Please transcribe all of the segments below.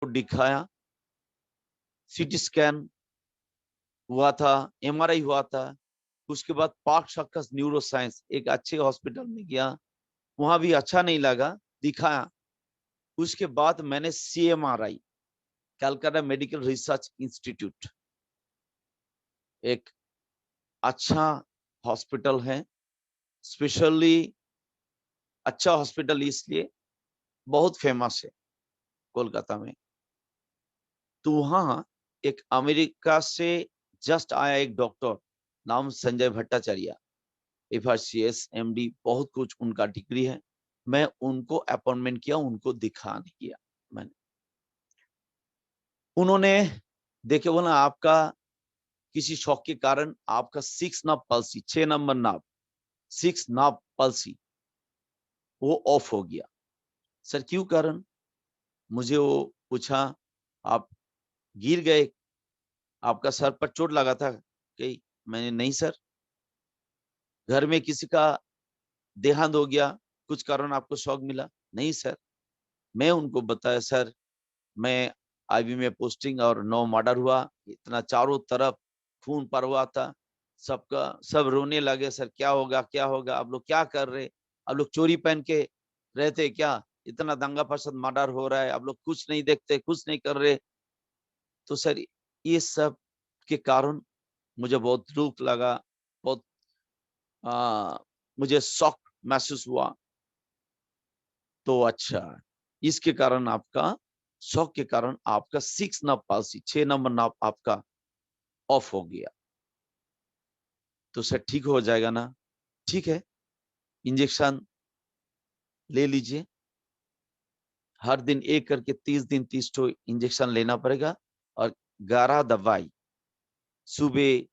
दिखाया, CT scan हुआ था, एमआरआई हुआ था। उसके बाद पार्क सर्कस न्यूरो साइंस एक अच्छे हॉस्पिटल में गया, वहां भी अच्छा नहीं लगा, दिखाया। उसके बाद मैंने सीएमआरआई, कैलकाटा मेडिकल रिसर्च इंस्टीट्यूट, एक अच्छा हॉस्पिटल है, स्पेशली अच्छा हॉस्पिटल इसलिए बहुत फेमस है कोलकाता में। तो वहां एक अमेरिका से जस्ट आया एक डॉक्टर, नाम संजय भट्टाचार्य, FRCS MD, बहुत कुछ उनका डिग्री है। मैं उनको अपॉइंटमेंट किया, उनको दिखाने किया मैंने। उन्होंने देखे, बोला आपका किसी शौक के कारण आपका 6 नाभ पल्सी, 6 नंबर नाभ, 6 नाभ पल्सी वो ऑफ हो गया। सर क्यों कारण? मुझे वो पूछा, आप गिर गए, आपका सर पर चोट लगा था कि? मैंने नहीं सर। घर में किसी का देहांत हो गया, कुछ कारण आपको शौक मिला? नहीं सर। मैं उनको बताया, सर मैं आईबी में पोस्टिंग और 9 मर्डर हुआ, इतना चारों तरफ खून पर हुआ था, सबका सब रोने लगे, सर क्या होगा क्या होगा, आप लोग क्या कर रहे, आप लोग चोरी पहन के रहते क्या, इतना दंगा फसाद मर्डर हो रहा है, आप लोग कुछ नहीं देखते, कुछ नहीं कर रहे। तो सर ये सब के कारण मुझे बहुत दुख लगा, बहुत मुझे शौक महसूस हुआ। तो अच्छा, इसके कारण आपका शौक के कारण आपका 6 नाभ पालसी, 6 नंबर नाभ आपका ऑफ हो गया। तो सर ठीक हो जाएगा ना? ठीक है, इंजेक्शन ले लीजिए, हर दिन एक करके 30 दिन 30 ठो इंजेक्शन लेना पड़ेगा, और 11 दवाई सुबह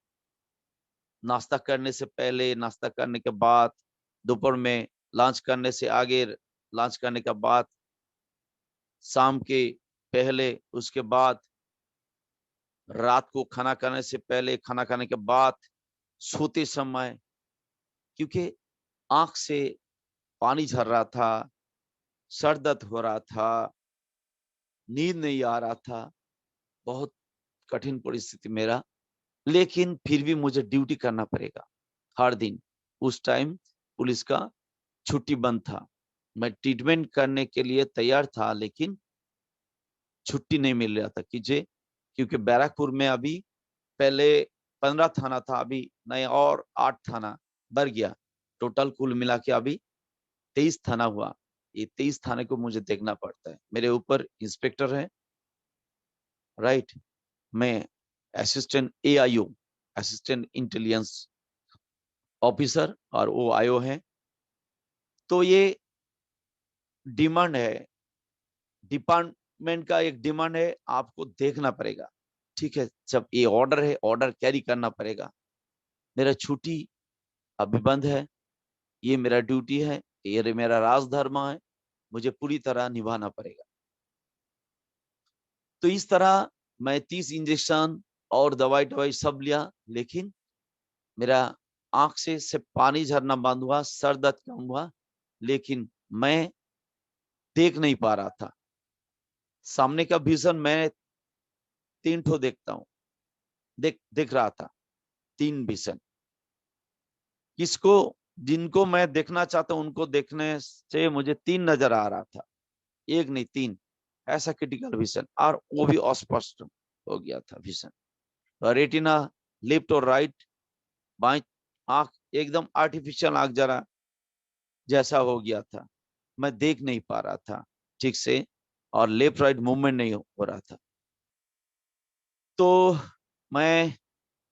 नाश्ता करने से पहले, नाश्ता करने के बाद, दोपहर में लंच करने से आगे, लंच करने के बाद, शाम के पहले, उसके बाद रात को खाना खाने से पहले, खाना खाने के बाद, सोते समय। क्योंकि आंख से पानी झर रहा था, सर दर्द हो रहा था, नींद नहीं आ रहा था, बहुत कठिन परिस्थिति मेरा। लेकिन फिर भी मुझे ड्यूटी करना पड़ेगा हर दिन। उस टाइम पुलिस का छुट्टी बंद था, मैं ट्रीटमेंट करने के लिए तैयार था, लेकिन छुट्टी नहीं मिल रहा था कीजिए। क्योंकि बैरकपुर में अभी पहले 15 थाना था, अभी नए और 8 थाना बढ़ गया, टोटल कुल मिला के अभी 23 थाना हुआ। ये 23 थाने को मुझे देखना पड़ता है, मेरे ऊपर इंस्पेक्टर है, राइट, मैं assistant AIO, assistant intelligence officer, और वो आईओ है। तो ये डिमांड है, डिपार्टमेंट का एक डिमांड है, आपको देखना पड़ेगा। ठीक है, जब ये ऑर्डर है, ऑर्डर कैरी करना पड़ेगा। मेरा छुट्टी अभी बंद है, ये मेरा ड्यूटी है, ये मेरा राजधर्म है, मुझे पूरी तरह निभाना पड़ेगा। तो इस तरह मैं 30 इंजेक्शन और दवाई दवाई सब लिया, लेकिन मेरा आंख से सिर्फ पानी झरना बंद हुआ, सर दर्द कम हुआ, लेकिन मैं देख नहीं पा रहा था। सामने का विजन मैं 3 ठो देखता हूँ, देख रहा था 3 विजन। किसको, जिनको मैं देखना चाहता हूँ उनको देखने से मुझे 3 नजर आ रहा था, एक नहीं 3, ऐसा क्रिटिकल विजन, और वो भी अस्पष्ट हो गया था विजन। रेटिना लेफ्ट और राइट, बाएं आंख एकदम आर्टिफिशियल आंख जरा जैसा हो गया था, मैं देख नहीं पा रहा था ठीक से, और लेफ्ट राइट मूवमेंट नहीं हो रहा था। तो मैं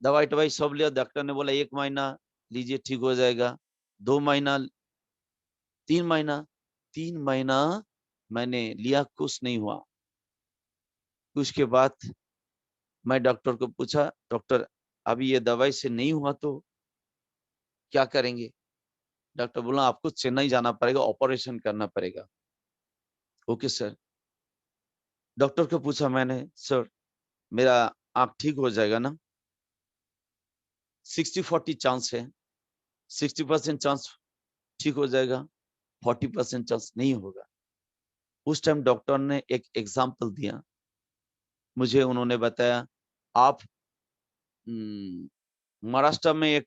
दवाई टवाई सब लिया, डॉक्टर ने बोला 1 महीना लीजिए ठीक हो जाएगा, 2 महीना, 3 महीना, 3 महीना मैंने लिया, कुछ नहीं हुआ। उसके बाद मैं डॉक्टर को पूछा, डॉक्टर अभी ये दवाई से नहीं हुआ तो क्या करेंगे? डॉक्टर बोला आपको चेन्नई जाना पड़ेगा, ऑपरेशन करना पड़ेगा। Okay sir. डॉक्टर को पूछा मैंने, सर मेरा आंख ठीक हो जाएगा ना? 60-40 चांस है, 60% चांस ठीक हो जाएगा, 40% चांस नहीं होगा। उस टाइम डॉक्टर ने एक एग्जाम्पल दिया, मुझे उन्होंने बताया, आप महाराष्ट्र में एक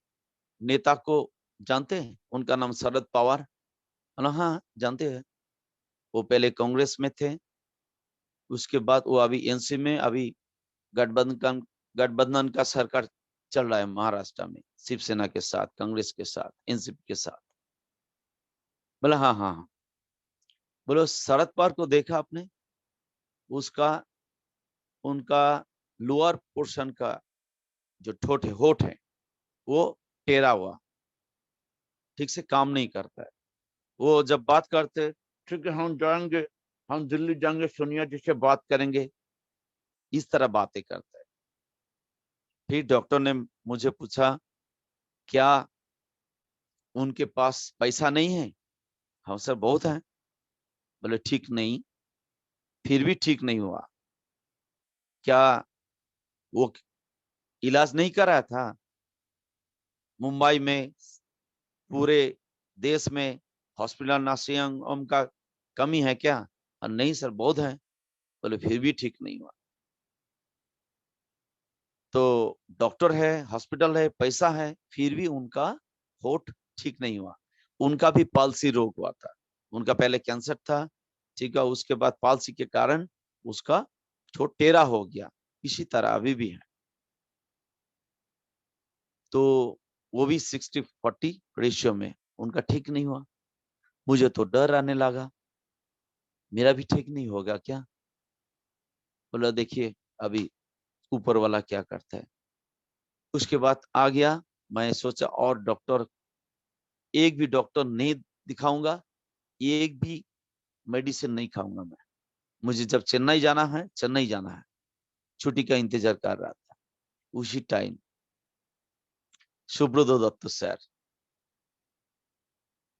नेता को जानते हैं, उनका नाम शरद पवार। बोला हाँ जानते हैं, वो पहले कांग्रेस में थे, उसके बाद वो अभी एनसी में, अभी गठबंधन का सरकार चल रहा है महाराष्ट्र में, शिवसेना के साथ, कांग्रेस के साथ, एनसीपी के साथ। बोला हाँ हाँ हाँ। बोलो शरद पवार को देखा आपने? उसका, उनका लोअर पोर्शन का जो ठोट है, होठ है, वो टेढ़ा हुआ, ठीक से काम नहीं करता है। वो जब बात करते, ठीक है हम जाएंगे, हम दिल्ली जाएंगे, सोनिया जी से बात करेंगे, इस तरह बातें करता है। फिर डॉक्टर ने मुझे पूछा, क्या उनके पास पैसा नहीं है? हाँ सर बहुत है। बोले ठीक नहीं, फिर भी ठीक नहीं हुआ, क्या वो इलाज नहीं कराया था मुंबई में, पूरे देश में हॉस्पिटल नर्सिंग होम का कमी है क्या? और नहीं सर बहुत है। बोले फिर भी ठीक नहीं हुआ। तो डॉक्टर है, हॉस्पिटल है, पैसा है, फिर भी उनका होठ ठीक नहीं हुआ। उनका भी पालसी रोग हुआ था, उनका पहले कैंसर था, ठीक है, उसके बाद पालसी के कारण उसका होठ टेढ़ा हो गया, इसी तरह अभी भी है। तो वो भी 60-40 रेशियो में, उनका ठीक नहीं हुआ। मुझे तो डर आने लगा, मेरा भी ठीक नहीं होगा क्या? बोला देखिए अभी ऊपर वाला क्या करता है। उसके बाद आ गया, मैं सोचा और डॉक्टर, एक भी डॉक्टर नहीं दिखाऊंगा, एक भी मेडिसिन नहीं खाऊंगा मैं। मुझे जब चेन्नई जाना है, चेन्नई जाना है, छुट्टी का इंतजार कर रहा था। उसी टाइम सुब्रत दत्त सर,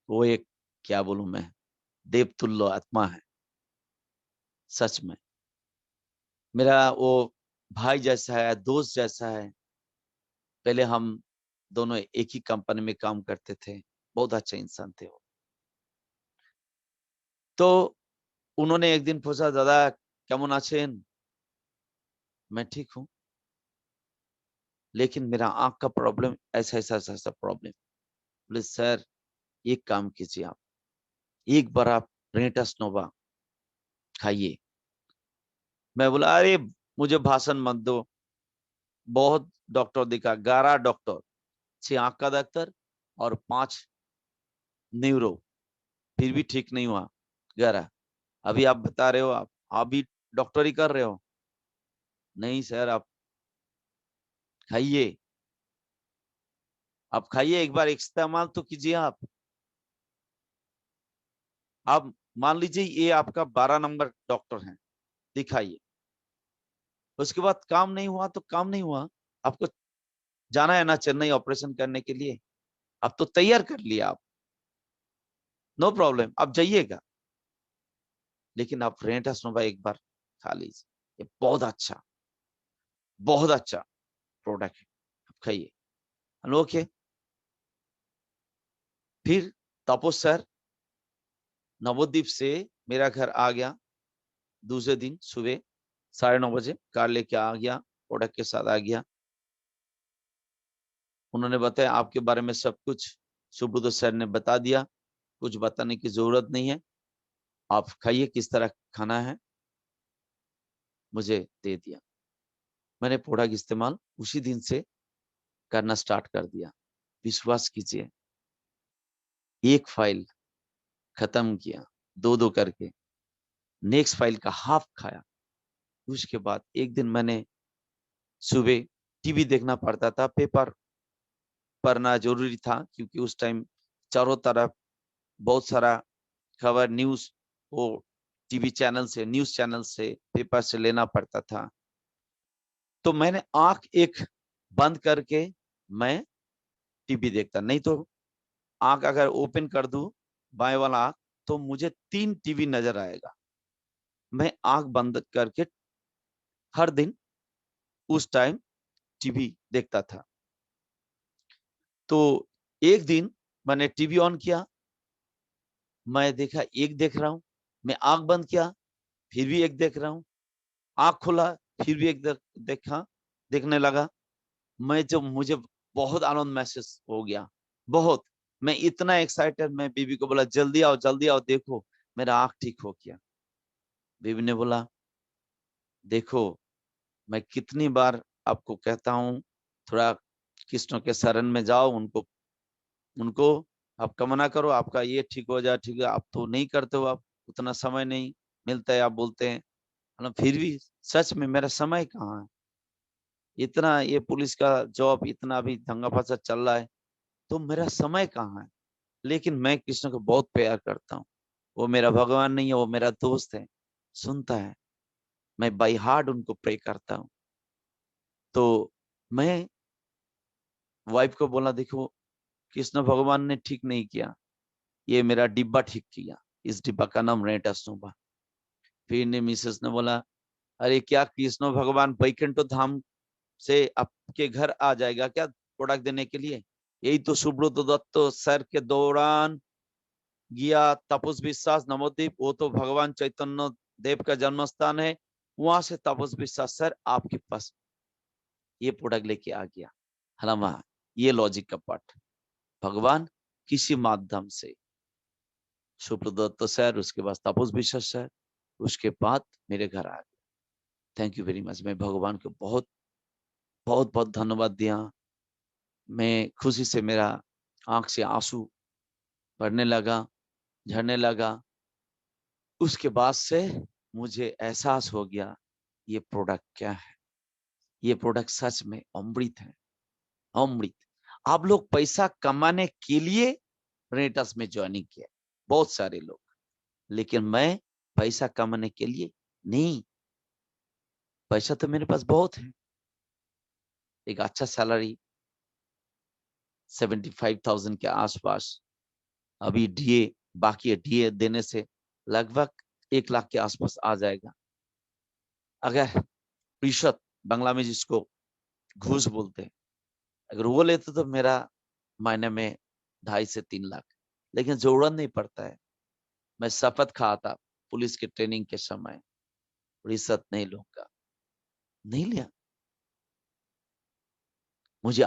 वो एक, क्या बोलूं मैं, देवतुल्य आत्मा है सच में। मेरा वो भाई जैसा है, दोस्त जैसा है। पहले हम दोनों एक ही कंपनी में काम करते थे, बहुत अच्छे इंसान थे वो। तो उन्होंने एक दिन पूछा, दादा केमन आছেন? मैं ठीक हूँ, लेकिन मेरा आंख का प्रॉब्लम ऐसा ऐसा ऐसा ऐसा प्रॉब्लम। बोले सर एक काम कीजिए आप, एक बार आप रेनाटस नोवा खाइए। मैं बोला अरे मुझे भाषण मत दो, बहुत डॉक्टर दिखा, 11 डॉक्टर, 6 आंख का डॉक्टर और 5 न्यूरो, फिर भी ठीक नहीं हुआ। 11, अभी आप बता रहे हो, आप भी डॉक्टरी कर रहे हो? नहीं सर आप खाइए, आप खाइए, एक बार इस्तेमाल तो कीजिए आप मान लीजिए ये आपका 12 नंबर डॉक्टर है, दिखाइए। उसके बाद काम नहीं हुआ तो काम नहीं हुआ, आपको जाना है ना चेन्नई ऑपरेशन करने के लिए, आप तो तैयार कर लिया आप, नो प्रॉब्लम आप जाइएगा, लेकिन आप रेनाटस नोवा एक बार खा लीजिए, ये बहुत अच्छा प्रोडक्ट है, आप खाइए। ओके। फिर तापस सर नवद्वीप से मेरा घर आ गया, दूसरे दिन सुबह 9:30 बजे कार लेके आ गया, प्रोडक्ट के साथ आ गया। उन्होंने बताया आपके बारे में सब कुछ, सुब्रत सर ने बता दिया, कुछ बताने की जरूरत नहीं है, आप खाइए, किस तरह खाना है मुझे दे दिया। मैंने प्रोडक्ट इस्तेमाल उसी दिन से करना स्टार्ट कर दिया। विश्वास कीजिए, एक फाइल खत्म किया, दो दो करके, नेक्स्ट फाइल का हाफ खाया। उसके बाद एक दिन मैंने सुबह टीवी देखना पड़ता था, पेपर पढ़ना जरूरी था, क्योंकि उस टाइम चारों तरफ बहुत सारा खबर न्यूज, वो टीवी चैनल से, न्यूज चैनल से, पेपर से लेना पड़ता था। तो मैंने आंख एक बंद करके मैं टीवी देखता, नहीं तो आंख अगर ओपन कर दूं बाएं वाला आंख, तो मुझे 3 टीवी नजर आएगा। मैं आंख बंद करके हर दिन उस टाइम टीवी देखता था। तो एक दिन मैंने टीवी ऑन किया, मैं देखा एक देख रहा हूं, मैं आंख बंद किया, फिर भी एक देख रहा हूं, आंख खोला, फिर भी देखने लगा। मुझे बहुत आनंद महसूस हो गया, बहुत। मैं इतना एक्साइटेड, मैं बीबी को बोला जल्दी आओ देखो मेरा आंख ठीक हो गया। बीबी ने बोला देखो मैं कितनी बार आपको कहता हूँ थोड़ा कृष्ण के शरण में जाओ, उनको उनको आपका मना करो, आपका ये ठीक हो जाए, ठीक है। आप तो नहीं करते हो, आप उतना समय नहीं मिलता है, आप बोलते हैं। मतलब फिर भी सच में मेरा समय कहाँ है, इतना ये पुलिस का जॉब, इतना भी दंगा फसाद चल रहा है, तो मेरा समय कहाँ है। लेकिन मैं कृष्ण को बहुत प्यार करता हूँ, वो मेरा भगवान नहीं है, वो मेरा दोस्त है, सुनता है। मैं बाई हार्ट उनको प्रे करता हूँ। तो मैं वाइफ को बोला देखो कृष्ण भगवान ने ठीक नहीं किया, ये मेरा डिब्बा ठीक किया, इस डिब्बा का नाम रेंटा सोबा। फिर ने मिसेस ने बोला अरे क्या कृष्ण भगवान बैकुंठ धाम से आपके घर आ जाएगा क्या प्रोडक्ट देने के लिए? यही तो सुब्रत दत्त सर के दौरान गया तपस विश्वास नवद्वीप, वो तो भगवान चैतन्य देव का जन्म स्थान है, वहां से तपस विश्वास सर आपके पास ये प्रोडक्ट लेके आ गया। है ये लॉजिक का पार्ट। भगवान किसी माध्यम से सुप्रदत्त सर, उसके बाद तपस विश्वास सर, उसके बाद मेरे घर आ गया। Thank you very much. मैं भगवान को बहुत बहुत बहुत धन्यवाद दिया। मैं खुशी से, मेरा आंख से आंसू भरने लगा, झरने लगा। उसके बाद से मुझे एहसास हो गया ये प्रोडक्ट क्या है। ये प्रोडक्ट सच में अमृत है, अमृत। आप लोग पैसा कमाने के लिए रेटस में ज्वाइनिंग किया, बहुत सारे लोग, लेकिन मैं पैसा कमाने के लिए नहीं। पैसा तो मेरे पास बहुत है, एक अच्छा सैलरी 75,000 के आसपास। अभी डीए बाकी है, डीए देने से लगभग 1 लाख के आसपास आ जाएगा। अगर रिश्वत, बांग्ला में जिसको घूस बोलते हैं, अगर वो लेते तो मेरा महीने में 2.5 से 3 लाख। लेकिन जरूरत नहीं पड़ता है। मैं शपथ खाया था पुलिस के ट्रेनिंग के समय, रिश्वत नहीं लूंगा, नहीं लिया। मुझे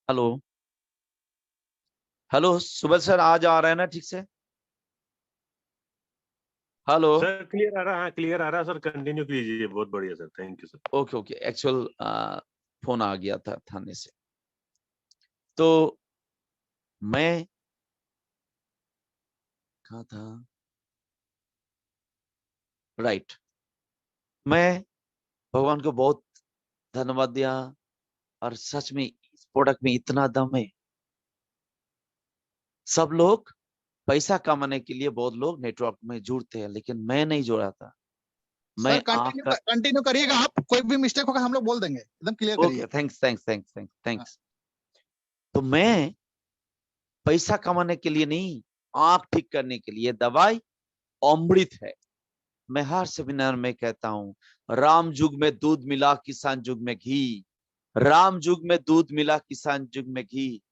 हेलो हेलो सुबह सर, आज आ रहा है ना ठीक से? हेलो। सर क्लियर आ रहा है, क्लियर आ रहा है सर, कंटिन्यू कीजिए, बहुत बढ़िया sir, thank you sir. Okay okay, actual phone आ गया था थाने से। तो मैं कहा था, राइट, मैं भगवान को बहुत धन्यवाद दिया। और सच में इस प्रोडक्ट में इतना दम है। सब लोग पैसा कमाने के लिए बहुत लोग नेटवर्क में जुड़ते हैं, लेकिन मैं नहीं जुड़ा था। मैं सर कंटिन्यू आकर कंटिन्यू करिएगा, आप कोई भी मिस्टेक होगा हम लोग बोल देंगे, एकदम क्लियर ओके, करिए। Thanks thanks thanks thanks thanks. तो मैं पैसा कमाने के लिए नहीं, आंख ठीक करने के लिए। दवाई अमृत है। मैं हर सेमिनार में कहता हूँ, राम युग में दूध मिला, किसान युग में घी। राम युग में दूध मिला, किसान युग में घी।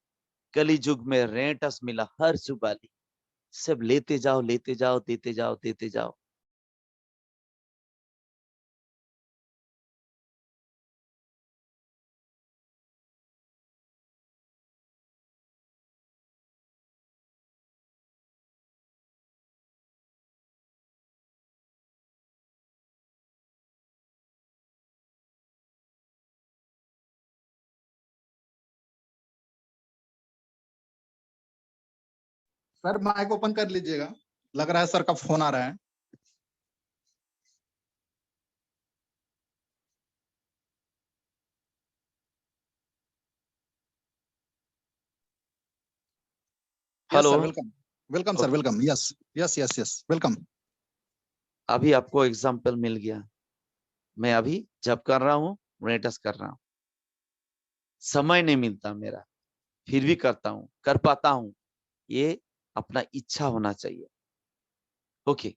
कली युग में रेंटस मिला हर सुबाली। सब लेते जाओ, लेते जाओ, देते जाओ, देते जाओ। सर माइक ओपन कर लीजिएगा, लग रहा है सर का फोन आ रहा है। Yes hello. Sir, welcome. Welcome sir, okay, welcome. Yes yes yes yes, welcome. अभी आपको एग्जाम्पल मिल गया। मैं अभी जब कर रहा हूँ, रेंटस कर रहा हूँ। समय नहीं मिलता मेरा, फिर भी करता हूँ, कर पाता हूँ। ये अपना इच्छा होना चाहिए। ओके,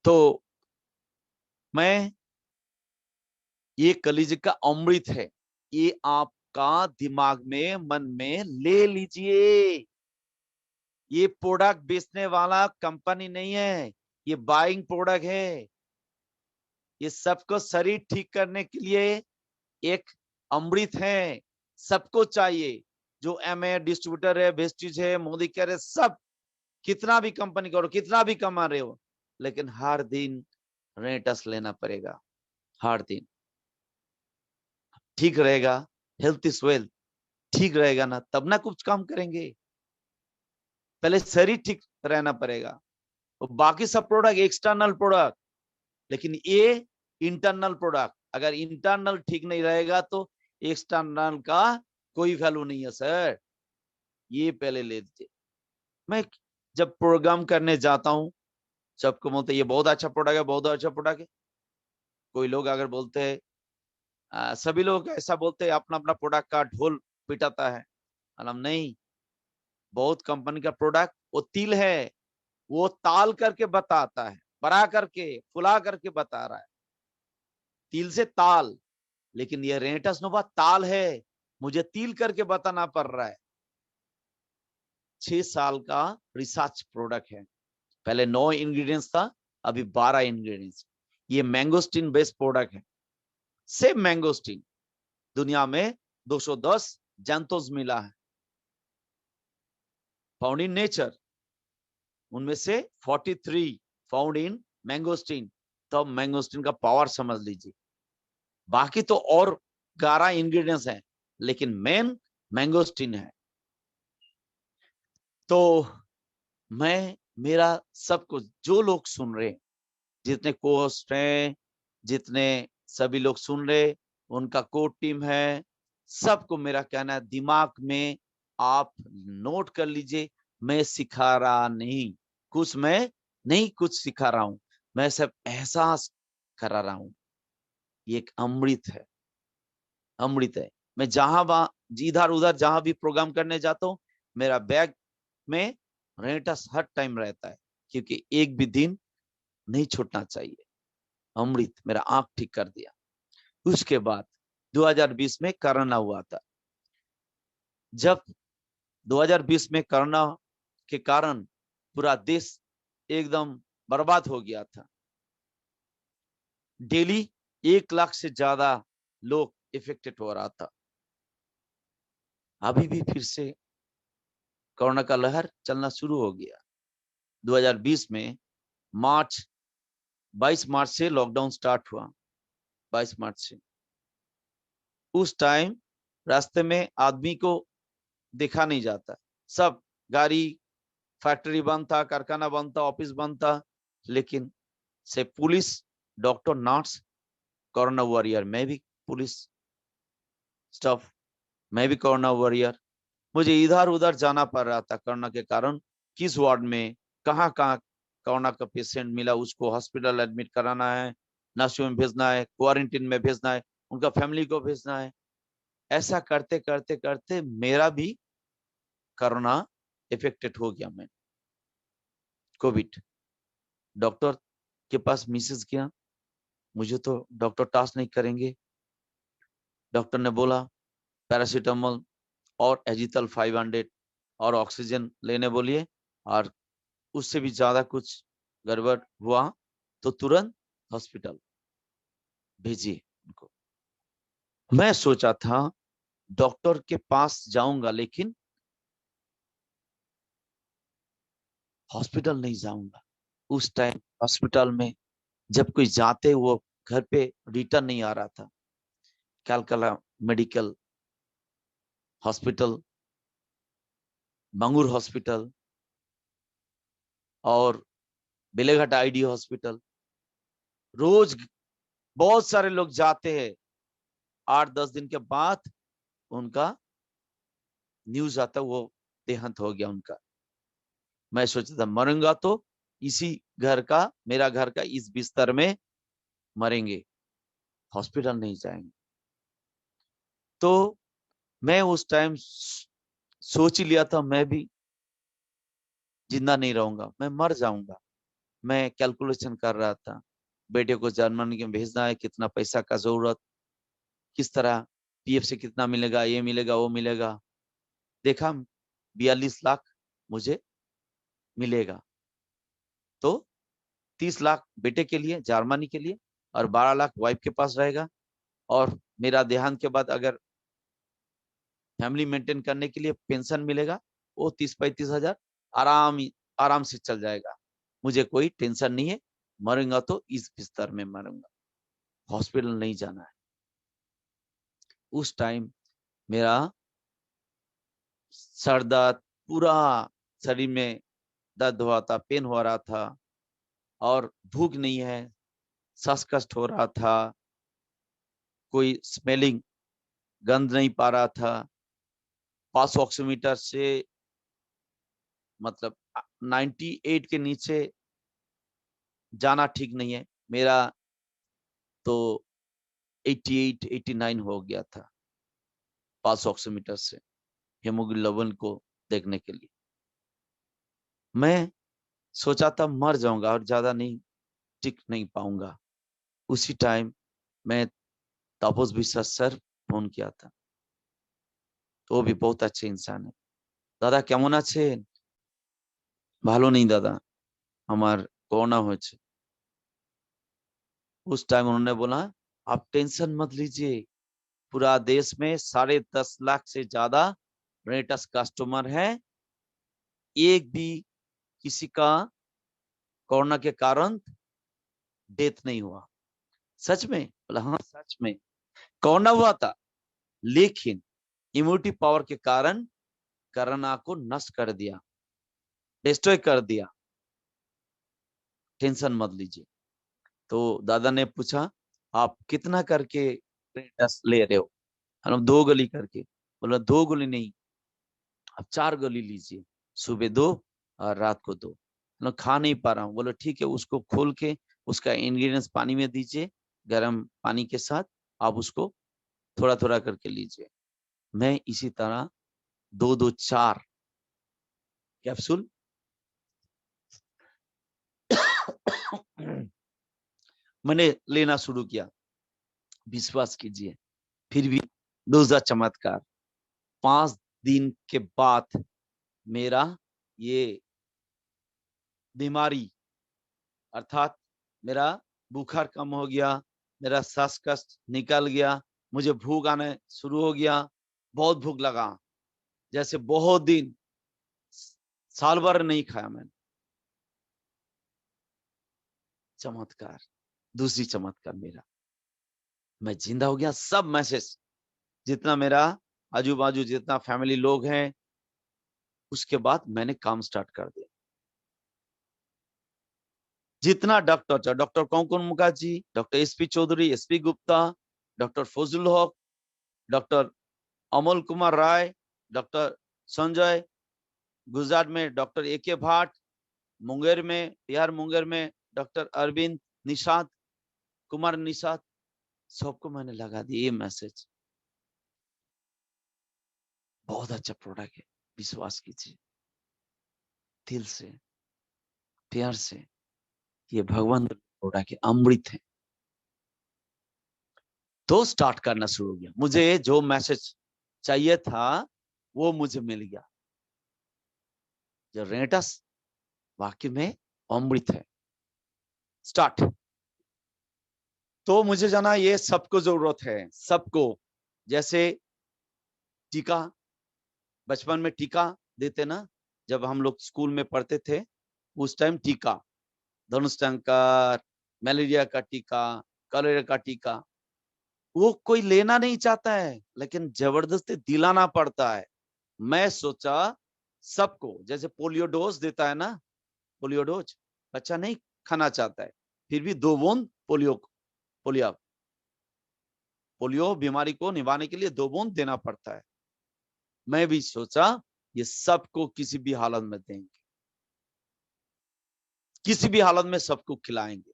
तो मैं, ये कलिज का अमृत है, ये आपका दिमाग में, मन में ले लीजिए। ये प्रोडक्ट बेचने वाला कंपनी नहीं है, ये बाइंग प्रोडक्ट है। ये सबको शरीर ठीक करने के लिए एक अमृत है, सबको चाहिए। जो एमए डिस्ट्रीब्यूटर है, वेस्टिज है, मोदी केयर है, सब कितना भी कंपनी करो, कितना भी कमा रहे हो, लेकिन हर दिन रेंटस लेना पड़ेगा। हर दिन ठीक रहेगा, हेल्थ इज वेल्थ, ठीक रहेगा ना तब ना कुछ काम करेंगे। पहले शरीर ठीक रहना पड़ेगा, और बाकी सब प्रोडक्ट एक्सटर्नल प्रोडक्ट, लेकिन ये इंटरनल प्रोडक्ट। अगर इंटरनल ठीक नहीं रहेगा तो एक्सटर्नल का कोई वैल्यू नहीं है सर। ये पहले ले लीजिए। मैं जब प्रोग्राम करने जाता हूँ, सबको बोलते ये बहुत अच्छा प्रोडक्ट है, बहुत अच्छा प्रोडक्ट है। कोई लोग अगर बोलते हैं, सभी लोग ऐसा बोलते हैं अपना अपना प्रोडक्ट का ढोल पिटाता है। हम नहीं, बहुत कंपनी का प्रोडक्ट वो तिल है, वो ताल करके बताता है, बड़ा करके फुला करके बता रहा है, तिल से ताल। लेकिन ये रेंटस नोवा ताल है, मुझे तिल करके बताना पड़ रहा है। 6 साल का रिसर्च प्रोडक्ट है। पहले 9 इंग्रेडिएंट्स था, अभी 12 इंग्रेडिएंट्स। ये मैंगोस्टीन बेस्ड प्रोडक्ट है। सेम मैंगोस्टीन दुनिया में 210 जैंथोस मिला है, फाउंड इन नेचर। उनमें से 43 फाउंड इन मैंगोस्टीन। तो मैंगोस्टीन का पावर समझ लीजिए। बाकी तो और 11 इंग्रेडिएंट्स हैं, लेकिन मेन मैंगोस्टीन है। तो मैं मेरा सब कुछ, जो लोग सुन रहे, जितने कोस्ट हैं, जितने सभी लोग सुन रहे, उनका कोर टीम है, सबको मेरा कहना है दिमाग में आप नोट कर लीजिए। मैं सिखा रहा नहीं कुछ, मैं नहीं कुछ सिखा रहा हूं, मैं सब एहसास करा रहा हूं। ये एक अमृत है, अमृत है। मैं जहां वहां इधर उधर जहां भी प्रोग्राम करने जाता हूँ, मेरा बैग में रेंटस हर टाइम रहता है, क्योंकि एक भी दिन नहीं छूटना चाहिए। अमृत मेरा आंख ठीक कर दिया। उसके बाद 2020 में कोरोना हुआ था। जब 2020 में कोरोना के कारण पूरा देश एकदम बर्बाद हो गया था, डेली 1 लाख से ज्यादा लोग इफेक्टेड हो रहा था। अभी भी फिर से कोरोना का लहर चलना शुरू हो गया। 2020 में मार्च 22 मार्च से लॉकडाउन स्टार्ट हुआ। 22 मार्च से उस टाइम रास्ते में आदमी को देखा नहीं जाता, सब गाड़ी, फैक्ट्री बंद था, कारखाना बंद था, ऑफिस बंद था। लेकिन से police, doctor, nurse, corona warrior, मैं भी पुलिस स्टाफ, मैं भी कोरोना वॉरियर। मुझे इधर उधर जाना पड़ रहा था कोरोना के कारण। किस वार्ड में कहाँ कहाँ कोरोना का पेशेंट मिला, उसको हॉस्पिटल एडमिट कराना है, नर्सिंग में भेजना है, क्वारंटीन में भेजना है, उनका फैमिली को भेजना है। ऐसा करते करते करते मेरा भी कोरोना इफेक्टेड हो गया। मैं कोविड डॉक्टर के पास मैसेज किया, मुझे तो डॉक्टर टास्क नहीं करेंगे। डॉक्टर ने बोला पैरासीटामोल और एजिथल 500 और ऑक्सीजन लेने बोलिए, और उससे भी ज्यादा कुछ गड़बड़ हुआ तो तुरंत हॉस्पिटल भेजिए उनको। मैं सोचा था डॉक्टर के पास जाऊंगा, लेकिन हॉस्पिटल नहीं जाऊंगा। उस टाइम हॉस्पिटल में जब कोई जाते, वो घर पे रिटर्न नहीं आ रहा था। कैलकला मेडिकल हॉस्पिटल, मंगूर हॉस्पिटल और बेलेघाट आईडी हॉस्पिटल, रोज बहुत सारे लोग जाते हैं। 8-10 दिन के बाद उनका न्यूज आता, वो देहांत हो गया उनका। मैं सोचा था मरूंगा तो इसी घर का, मेरा घर का इस बिस्तर में मरेंगे, हॉस्पिटल नहीं जाएंगे। तो मैं उस टाइम सोच ही लिया था, मैं भी जिंदा नहीं रहूंगा, मैं मर जाऊंगा। मैं कैलकुलेशन कर रहा था, बेटे को जर्मनी में भेजना है, कितना पैसा का जरूरत, किस तरह पीएफ से कितना मिलेगा, ये मिलेगा वो मिलेगा। देखा 42 लाख मुझे मिलेगा। तो 30 लाख बेटे के लिए, जर्मनी के लिए, और 12 लाख वाइफ के पास रहेगा। और मेरा देहांत के बाद अगर फैमिली मेंटेन करने के लिए पेंशन मिलेगा, वो 30-35 हजार आराम से चल जाएगा। मुझे कोई टेंशन नहीं है। मरूंगा तो इस बिस्तर में मरूंगा, हॉस्पिटल नहीं जाना है। उस टाइम मेरा सर दर्द, पूरा शरीर में दर्द हो रहा था, पेन हो रहा था, और भूख नहीं है, सांस कष्ट हो रहा था, कोई स्मेलिंग गंध नहीं पा रहा था। पास ऑक्सीमीटर से मतलब 98 के नीचे जाना ठीक नहीं है। मेरा तो 88 89 हो गया था पास ऑक्सीमीटर से, हेमोग्लोबिन को देखने के लिए। मैं सोचा था मर जाऊंगा और ज्यादा नहीं टिक नहीं पाऊंगा। उसी टाइम मैं तापस विश्वास सर फोन किया था, तो वो भी बहुत अच्छे इंसान है। दादा কেমন আছেন? ভালো নেই दादा, আমার कोरोना হয়েছে। उस टाइम उन्होंने बोला आप टेंशन मत लीजिए, पूरा देश में 10.5 लाख से ज्यादा रेटस कस्टमर है, एक भी किसी का कोरोना के कारण डेथ नहीं हुआ। सच में? बोला हाँ सच में। कोरोना हुआ था, लेकिन इम्यूनिटी पावर के कारण कोरोना को नष्ट कर दिया, डिस्ट्रॉय कर दिया। टेंशन मत लीजिए। तो दादा ने पूछा आप कितना करके टेस्ट ले रहे हो? हम 2 गोली करके। बोला 2 गोली नहीं, आप 4 गोली लीजिए, सुबह 2 और रात को 2। खा नहीं पा रहा हूँ। बोलो ठीक है, उसको खोल के उसका इंग्रेडिएंट्स पानी में दीजिए, गर्म पानी के साथ आप उसको थोड़ा थोड़ा करके लीजिए। मैं इसी तरह 2-2 4 कैप्सूल मैंने लेना शुरू किया। विश्वास कीजिए, फिर भी दूसरा चमत्कार, 5 दिन के बाद मेरा ये बीमारी अर्थात मेरा बुखार कम हो गया, मेरा सांस कष्ट निकल गया, मुझे भूख आने शुरू हो गया। बहुत भूख लगा, जैसे बहुत दिन, साल भर नहीं खाया मैंने। चमत्कार, दूसरी चमत्कार मेरा, मैं जिंदा हो गया। सब मैसेज जितना मेरा आजू बाजू जितना फैमिली लोग हैं, उसके बाद मैंने काम स्टार्ट कर दिया। जितना डॉक्टर था, doctor Kankan Mukherjee, doctor SP Chaudhary, SP Gupta, doctor Fazlul Haq, doctor Amal Kumar Roy, doctor Sanjay, Gujarat में डॉक्टर AK भाट, मुंगेर में, बिहार मुंगेर में डॉक्टर अरविंद निषाद, कुमार निषाद, सबको मैंने लगा दिया ये मैसेज। बहुत अच्छा प्रोडक्ट है, विश्वास कीजिए दिल से, प्यार से। ये भगवान प्रोडक्ट है, अमृत है। तो स्टार्ट करना शुरू हो गया। मुझे जो मैसेज चाहिए था वो मुझे मिल गया। जो रेटस वाकई में अमृत है। स्टार्ट। तो मुझे जाना ये सबको जरूरत है, सबको। जैसे टीका, बचपन में टीका देते ना, जब हम लोग स्कूल में पढ़ते थे, उस टाइम टीका, धनुष टंकार, मलेरिया का टीका, कलेरा का टीका, वो कोई लेना नहीं चाहता है, लेकिन जबरदस्ती दिलाना पड़ता है। मैं सोचा सबको, जैसे पोलियो डोज देता है ना, पोलियो डोज बच्चा नहीं खाना चाहता है, फिर भी 2 बूंद पोलियो पोलियो बीमारी को निभाने के लिए 2 बूंद देना पड़ता है। मैं भी सोचा ये सबको किसी भी हालत में देंगे, किसी भी हालत में सबको खिलाएंगे।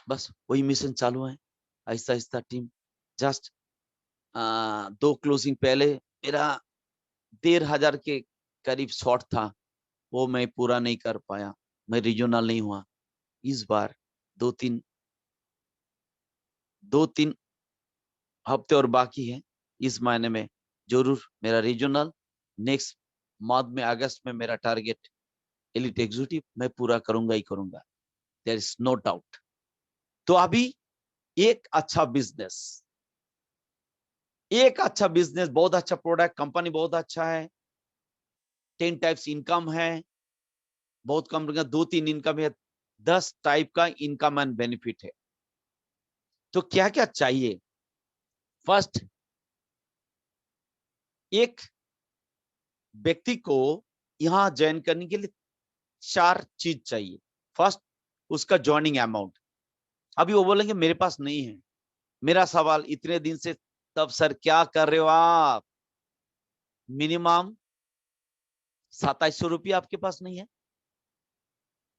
बस वही मिशन चालू है। Aahista Aahista team, just 2 closing पहले मेरा 1,500 के करीब शॉट था, वो मैं पूरा नहीं कर पाया, मैं रीजनल नहीं हुआ। इस बार 2-3 हफ्ते और बाकी है, इस महीने में जरूर मेरा रीजनल, नेक्स्ट मंथ में अगस्त में मेरा टारगेट एलिट एग्जीक्यूटिव, मैं पूरा करूंगा ही करूंगा, देयर इज नो डाउट। तो अभी एक अच्छा बिजनेस, बहुत अच्छा प्रोडक्ट, कंपनी बहुत अच्छा है, 10 टाइप्स इनकम है, बहुत कंपनी का 2-3 इनकम है, 10 टाइप का इनकम एंड बेनिफिट है। तो क्या क्या चाहिए? फर्स्ट, एक व्यक्ति को यहां ज्वाइन करने के लिए 4 चीज चाहिए। फर्स्ट, उसका ज्वाइनिंग अमाउंट। अभी वो बोलेंगे मेरे पास नहीं है। मेरा सवाल इतने दिन से, तब सर क्या कर रहे हो आप? मिनिमम 2700 रुपया आपके पास नहीं है?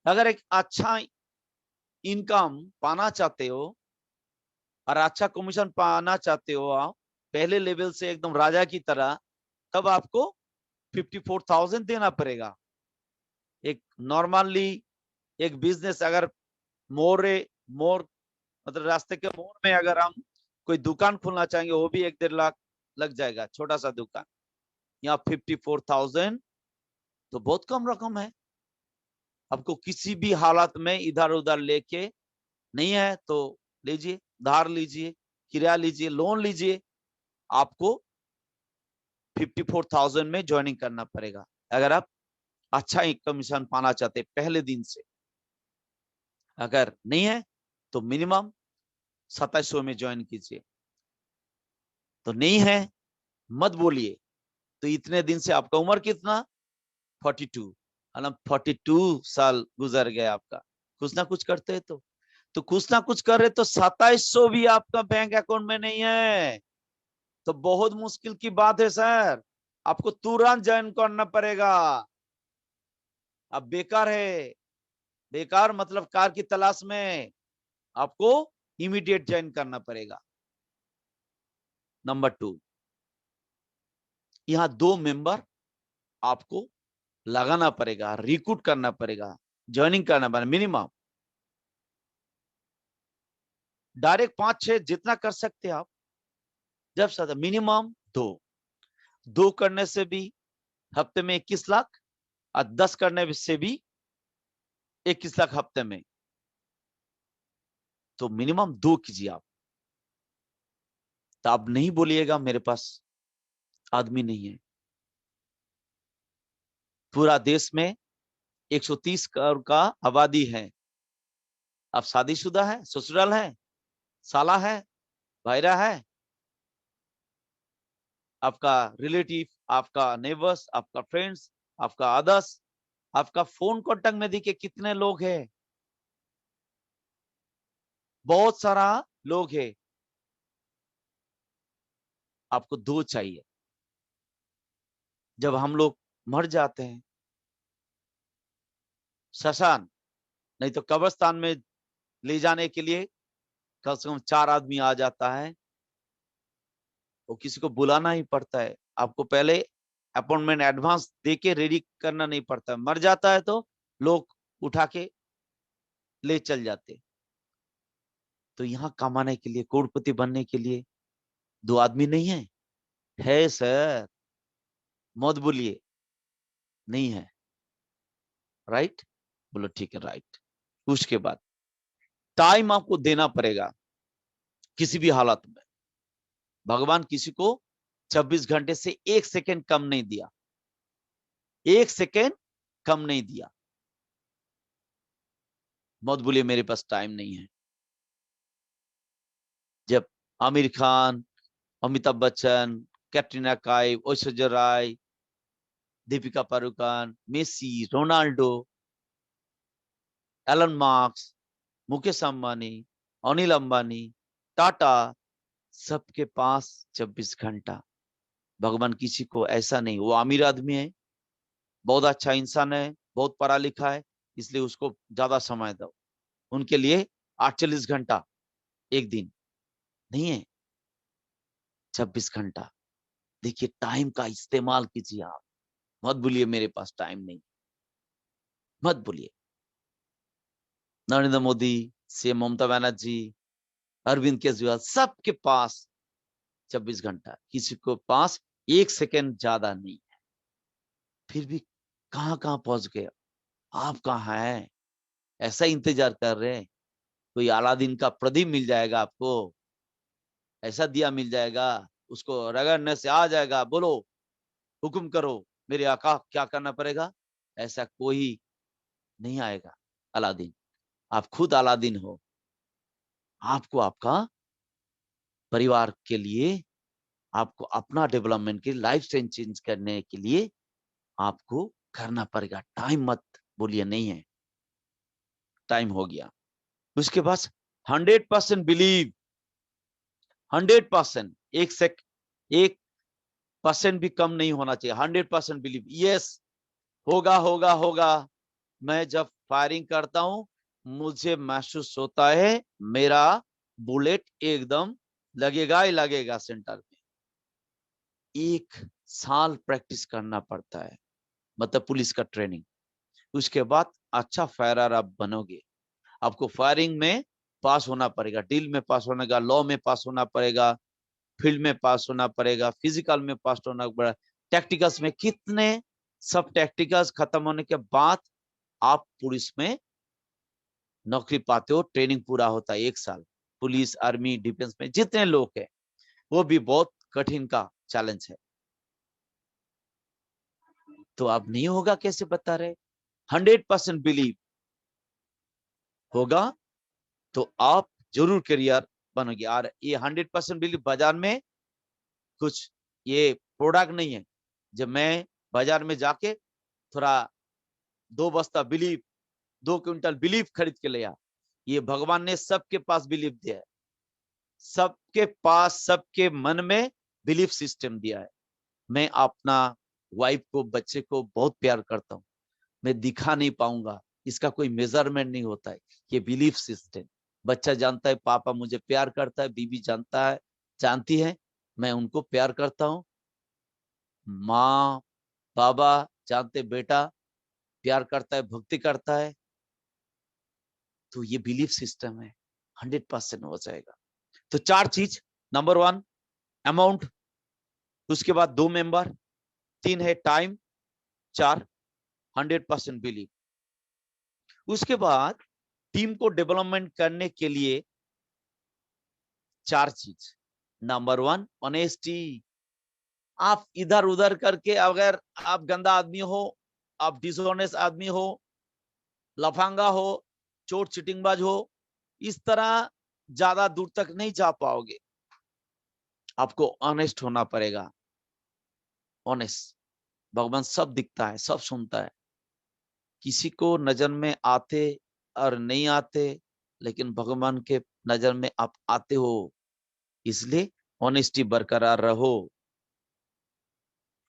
अगर एक अच्छा इनकम पाना चाहते हो और अच्छा कमीशन पाना चाहते हो आप, पहले लेवल से एकदम राजा की तरह, तब आपको 54,000 देना पड़ेगा। एक नॉर्मली एक बिजनेस अगर मोर मतलब रास्ते के मोड़ में अगर हम कोई दुकान खोलना चाहेंगे, वो भी 1-1.5 लाख लग जाएगा, छोटा सा दुकान। यहाँ 54,000 तो बहुत कम रकम है। आपको किसी भी हालत में इधर उधर लेके नहीं है तो लीजिए, धार लीजिए, किराया लीजिए, लोन लीजिए, आपको 54,000 में ज्वाइनिंग करना पड़ेगा अगर आप अच्छा कमीशन पाना चाहते हैं पहले दिन से। अगर नहीं है तो मिनिमम 2700 में ज्वाइन कीजिए। तो नहीं है मत बोलिए। तो इतने दिन से आपका उम्र कितना? 42। 42 साल गुजर गए आपका, कुछ ना कुछ करते हैं तो कुछ ना कुछ कर रहे, तो 2700 भी आपका बैंक अकाउंट में नहीं है तो बहुत मुश्किल की बात है सर। आपको तुरंत ज्वाइन करना पड़ेगा। अब बेकार है, बेकार मतलब कार की तलाश में, आपको इमीडिएट ज्वाइन करना पड़ेगा। नंबर 2, यहाँ 2 मेंबर आपको लगाना पड़ेगा, रिक्रूट करना पड़ेगा, ज्वाइनिंग करना पड़ेगा। मिनिमम डायरेक्ट 5-6 जितना कर सकते हैं आप, जब ज्यादा मिनिमम 2 करने से भी हफ्ते में 21 लाख, और 10 करने से भी 21 लाख हफ्ते में। तो मिनिमम 2 कीजिए आप। तो आप नहीं बोलिएगा मेरे पास आदमी नहीं है। पूरा देश में 130 करोड़ का आबादी है। आप शादीशुदा है, ससुराल है, साला है, भाईरा है, आपका रिलेटिव, आपका नेबर्स, आपका फ्रेंड्स, आपका आदर्स, आपका फोन कॉन्टेक्ट में देखिए कितने लोग हैं। बहुत सारा लोग है। आपको 2 चाहिए। जब हम लोग मर जाते हैं, शमशान नहीं तो कब्रिस्तान में ले जाने के लिए कम से कम 4 आदमी आ जाता है। वो किसी को बुलाना ही पड़ता है। आपको पहले अपॉइंटमेंट एडवांस देके रेडी करना नहीं पड़ता। मर जाता है तो लोग उठा के ले चल जाते। तो यहाँ कमाने के लिए, करोड़पति बनने के लिए 2 आदमी नहीं है? है सर, मत बोलिए नहीं है। राइट? बोलो ठीक है, राइट। उसके बाद टाइम आपको देना पड़ेगा किसी भी हालत में। भगवान किसी को 26 घंटे से 1 सेकंड कम नहीं दिया, 1 सेकंड कम नहीं दिया। मत बोलिए मेरे पास टाइम नहीं है। जब Aamir Khan, Amitabh Bachchan, Katrina Kaif, Aishwarya Rai, Deepika Padukone, Messi, Ronaldo, Elon Marks, Mukesh Ambani, Anil Ambani, Tata, सबके पास 26 घंटा। भगवान किसी को ऐसा नहीं, वो अमीर आदमी है, बहुत अच्छा इंसान है, बहुत पढ़ा लिखा है, इसलिए उसको ज्यादा समय दो। उनके लिए 48 घंटा एक दिन नहीं है, 26 घंटा। देखिए टाइम का इस्तेमाल कीजिए आप। मत बोलिए मेरे पास टाइम नहीं, मत बोलिए। नरेंद्र मोदी, सीएम ममता बनर्जी, अरविंद केजरीवाल, सबके पास 26 घंटा, किसी को पास 1 सेकंड ज्यादा नहीं है। फिर भी कहां कहां पहुंच गए। आप कहाँ हैं? ऐसा इंतजार कर रहे हैं कोई अलादीन का प्रदीप मिल जाएगा आपको, ऐसा दिया मिल जाएगा, उसको रगड़ने से आ जाएगा, बोलो हुक्म करो मेरे आका क्या करना पड़ेगा? ऐसा कोई नहीं आएगा अलादीन। आप खुद अलादीन हो। आपको आपका परिवार के लिए, आपको अपना डेवलपमेंट के लाइफ स्टाइल चेंज करने के लिए आपको करना पड़ेगा। टाइम मत बोलिए नहीं है, टाइम हो गया। उसके बाद 100% बिलीव, 100%, एक परसेंट भी कम नहीं होना चाहिए। 100% बिलीव, यस होगा होगा होगा। मैं जब फायरिंग करता हूं मुझे महसूस होता है मेरा बुलेट एकदम लगेगा ही लगेगा सेंटर में। 1 साल प्रैक्टिस करना पड़ता है, मतलब पुलिस का ट्रेनिंग। उसके बाद अच्छा फायरर आप बनोगे। आपको फायरिंग में पास होना पड़ेगा, डील में पास होने का, लॉ में पास होना पड़ेगा, फील्ड में पास होना पड़ेगा, फिजिकल में पास होना पड़ेगा, टैक्टिकल्स में। कितने सब टैक्टिकल्स खत्म होने के बाद आप पुलिस में नौकरी पाते हो। ट्रेनिंग पूरा होता है 1 साल। पुलिस, आर्मी, डिफेंस में जितने लोग हैं वो भी बहुत कठिन का चैलेंज है। तो आप नहीं होगा कैसे बता रहे? 100% बिलीव होगा तो आप जरूर करियर बनोगे। और ये 100% बिलीव बाजार में कुछ ये प्रोडक्ट नहीं है। जब मैं बाजार में जाके थोड़ा 2 बस्ता बिलीव, 2 क्विंटल बिलीव खरीद के लिया, ये भगवान ने सबके पास बिलीव दिया है। सबके पास, सबके मन में बिलीफ सिस्टम दिया है। मैं अपना वाइफ को, बच्चे को बहुत प्यार करता हूँ। मैं दिखा नहीं पाऊंगा, इसका कोई मेजरमेंट नहीं होता है। ये बिलीफ सिस्टम, बच्चा जानता है पापा मुझे प्यार करता है, बीवी जानता है, जानती है मैं उनको प्यार करता हूँ, माँ बाबा जानते बेटा प्यार करता है, भक्ति करता है। तो ये बिलीफ सिस्टम है, 100% हो जाएगा। तो 4 चीज, नंबर 1 अमाउंट, उसके बाद 2 मेंबर, 3 है टाइम, 4 100% बिलीव। उसके बाद टीम को डेवलपमेंट करने के लिए 4 चीज। Number 1 honesty. आप इधर उधर करके अगर आप गंदा आदमी हो, आप डिसऑनेस्ट आदमी हो, लफांगा हो, चोर चिटिंगबाज हो, इस तरह ज्यादा दूर तक नहीं जा पाओगे। आपको ऑनेस्ट होना पड़ेगा। ऑनेस्ट, भगवान सब दिखता है, सब सुनता है। किसी को नजर में आते और नहीं आते, लेकिन भगवान के नजर में आप आते हो, इसलिए ऑनेस्टी बरकरार रहो।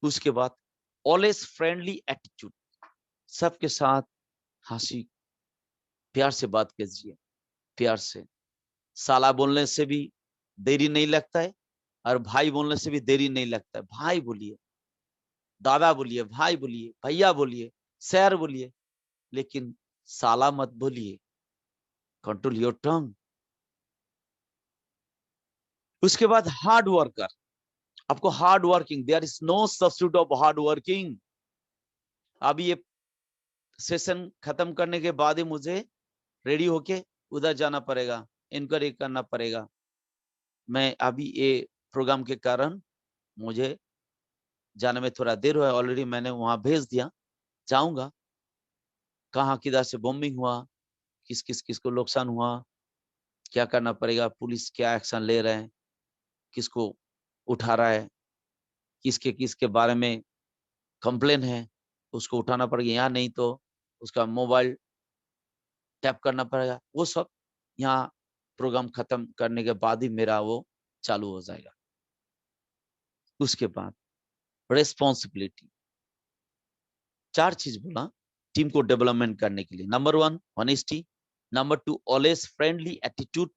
उसके बाद ऑलवेज फ्रेंडली एटीट्यूड, सबके साथ हंसी प्यार से बात कीजिए, प्यार से। साला बोलने से भी देरी नहीं लगता है, और भाई बोलने से भी देरी नहीं लगता है। भाई बोलिए, दादा बोलिए, भाई बोलिए, भैया बोलिए, सर बोलिए, लेकिन साला मत बोलिए। Control your tongue. उसके बाद हार्ड वर्कर, आपको hard working, there is no substitute of hard working. अभी ये सेशन खत्म करने के बाद ही मुझे रेडी होके उधर जाना पड़ेगा, इंक्वायरी करना पड़ेगा। मैं अभी ये प्रोग्राम के कारण मुझे जाने में थोड़ा देर हुआ है। ऑलरेडी मैंने वहां भेज दिया, जाऊंगा। कहाँ किधर से बॉम्बिंग हुआ, किस किस किस को नुकसान हुआ, क्या करना पड़ेगा, पुलिस क्या एक्शन ले रहे हैं, किसको उठा रहा है, किसके किसके बारे में कंप्लेन है, उसको उठाना पड़ेगा। यहाँ नहीं तो उसका मोबाइल टैप करना पड़ेगा। वो सब यहाँ प्रोग्राम खत्म करने के बाद ही मेरा वो चालू हो जाएगा। उसके बाद रेस्पॉन्सिबिलिटी, 4 चीज बोला टीम को डेवलपमेंट करने के लिए। Number 1 honesty, number 2 always friendly attitude,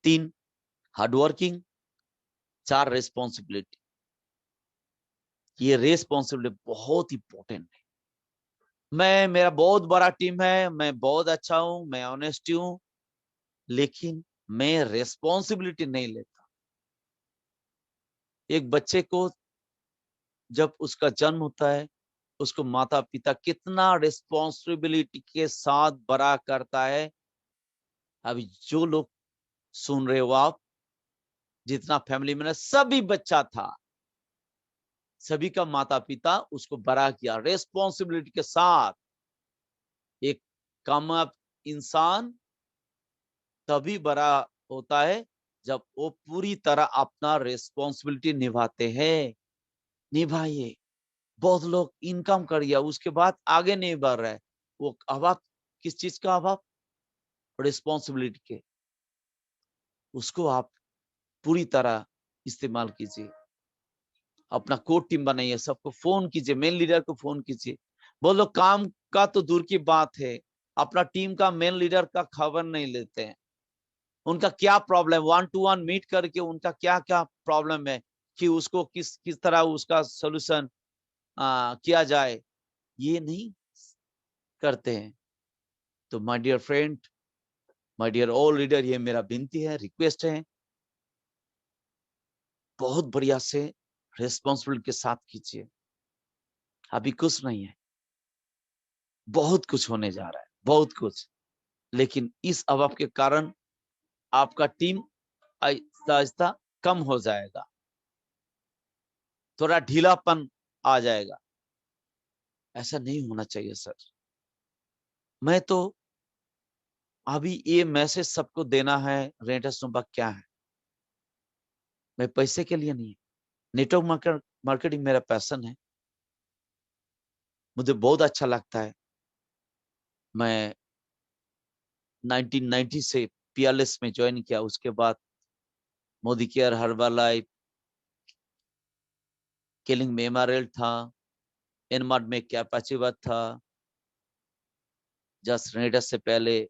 3 hardworking, 4 responsibility. ये रेस्पॉन्सिबिलिटी बहुत इंपॉर्टेंट है। मेरा बहुत बड़ा टीम है, मैं बहुत अच्छा हूं, मैं ऑनेस्ट हूं, लेकिन मैं रेस्पॉन्सिबिलिटी नहीं लेता। एक बच्चे को जब उसका जन्म होता है उसको माता पिता कितना रिस्पॉन्सिबिलिटी के साथ बड़ा करता है। अभी जो लोग सुन रहे हो आप, जितना फैमिली में सभी बच्चा था, सभी का माता पिता उसको बड़ा किया रिस्पॉन्सिबिलिटी के साथ। एक कामयाब इंसान तभी बड़ा होता है जब वो पूरी तरह अपना रिस्पॉन्सिबिलिटी निभाते हैं। निभाइए। बहुत लोग इनकम कर लिया उसके बाद आगे नहीं बढ़ रहा है। वो अभाव किस चीज का अभाव? रिस्पॉन्सिबिलिटी के। उसको आप पूरी तरह इस्तेमाल कीजिए। अपना कोर टीम बनाइए, सबको फोन कीजिए, मेन लीडर को फोन कीजिए। बहुत लोग काम का तो दूर की बात है, अपना टीम का मेन लीडर का खबर नहीं लेते हैं। उनका क्या प्रॉब्लम, 1-to-1 मीट करके उनका क्या क्या प्रॉब्लम है कि उसको किस किस तरह उसका सोल्यूशन किया जाए, ये नहीं करते हैं। तो my dear friend, my dear all leader, ये मेरा विनती है, रिक्वेस्ट है, बहुत बढ़िया से रिस्पॉन्सिबिलिटी के साथ कीजिए। अभी कुछ नहीं है, बहुत कुछ होने जा रहा है, बहुत कुछ। लेकिन इस अभाव के कारण आपका टीम आहिस्ता आहिस्ता कम हो जाएगा, थोड़ा ढीलापन आ जाएगा। ऐसा नहीं होना चाहिए सर। मैं तो अभी ये मैसेज सबको देना है, रेंटस नोवा क्या है, मैं पैसे के लिए नहीं। नेटवर्क मार्केटिंग मेरा पैशन है, मुझे बहुत अच्छा लगता है। मैं 1990 से पीएलएस में ज्वाइन किया, उसके बाद मोदी केयर, हर्बलाइफ, किलिंग में एमआरएल था, एनमार्ट में कैपाचिवा था, जस्ट रेडस से पहले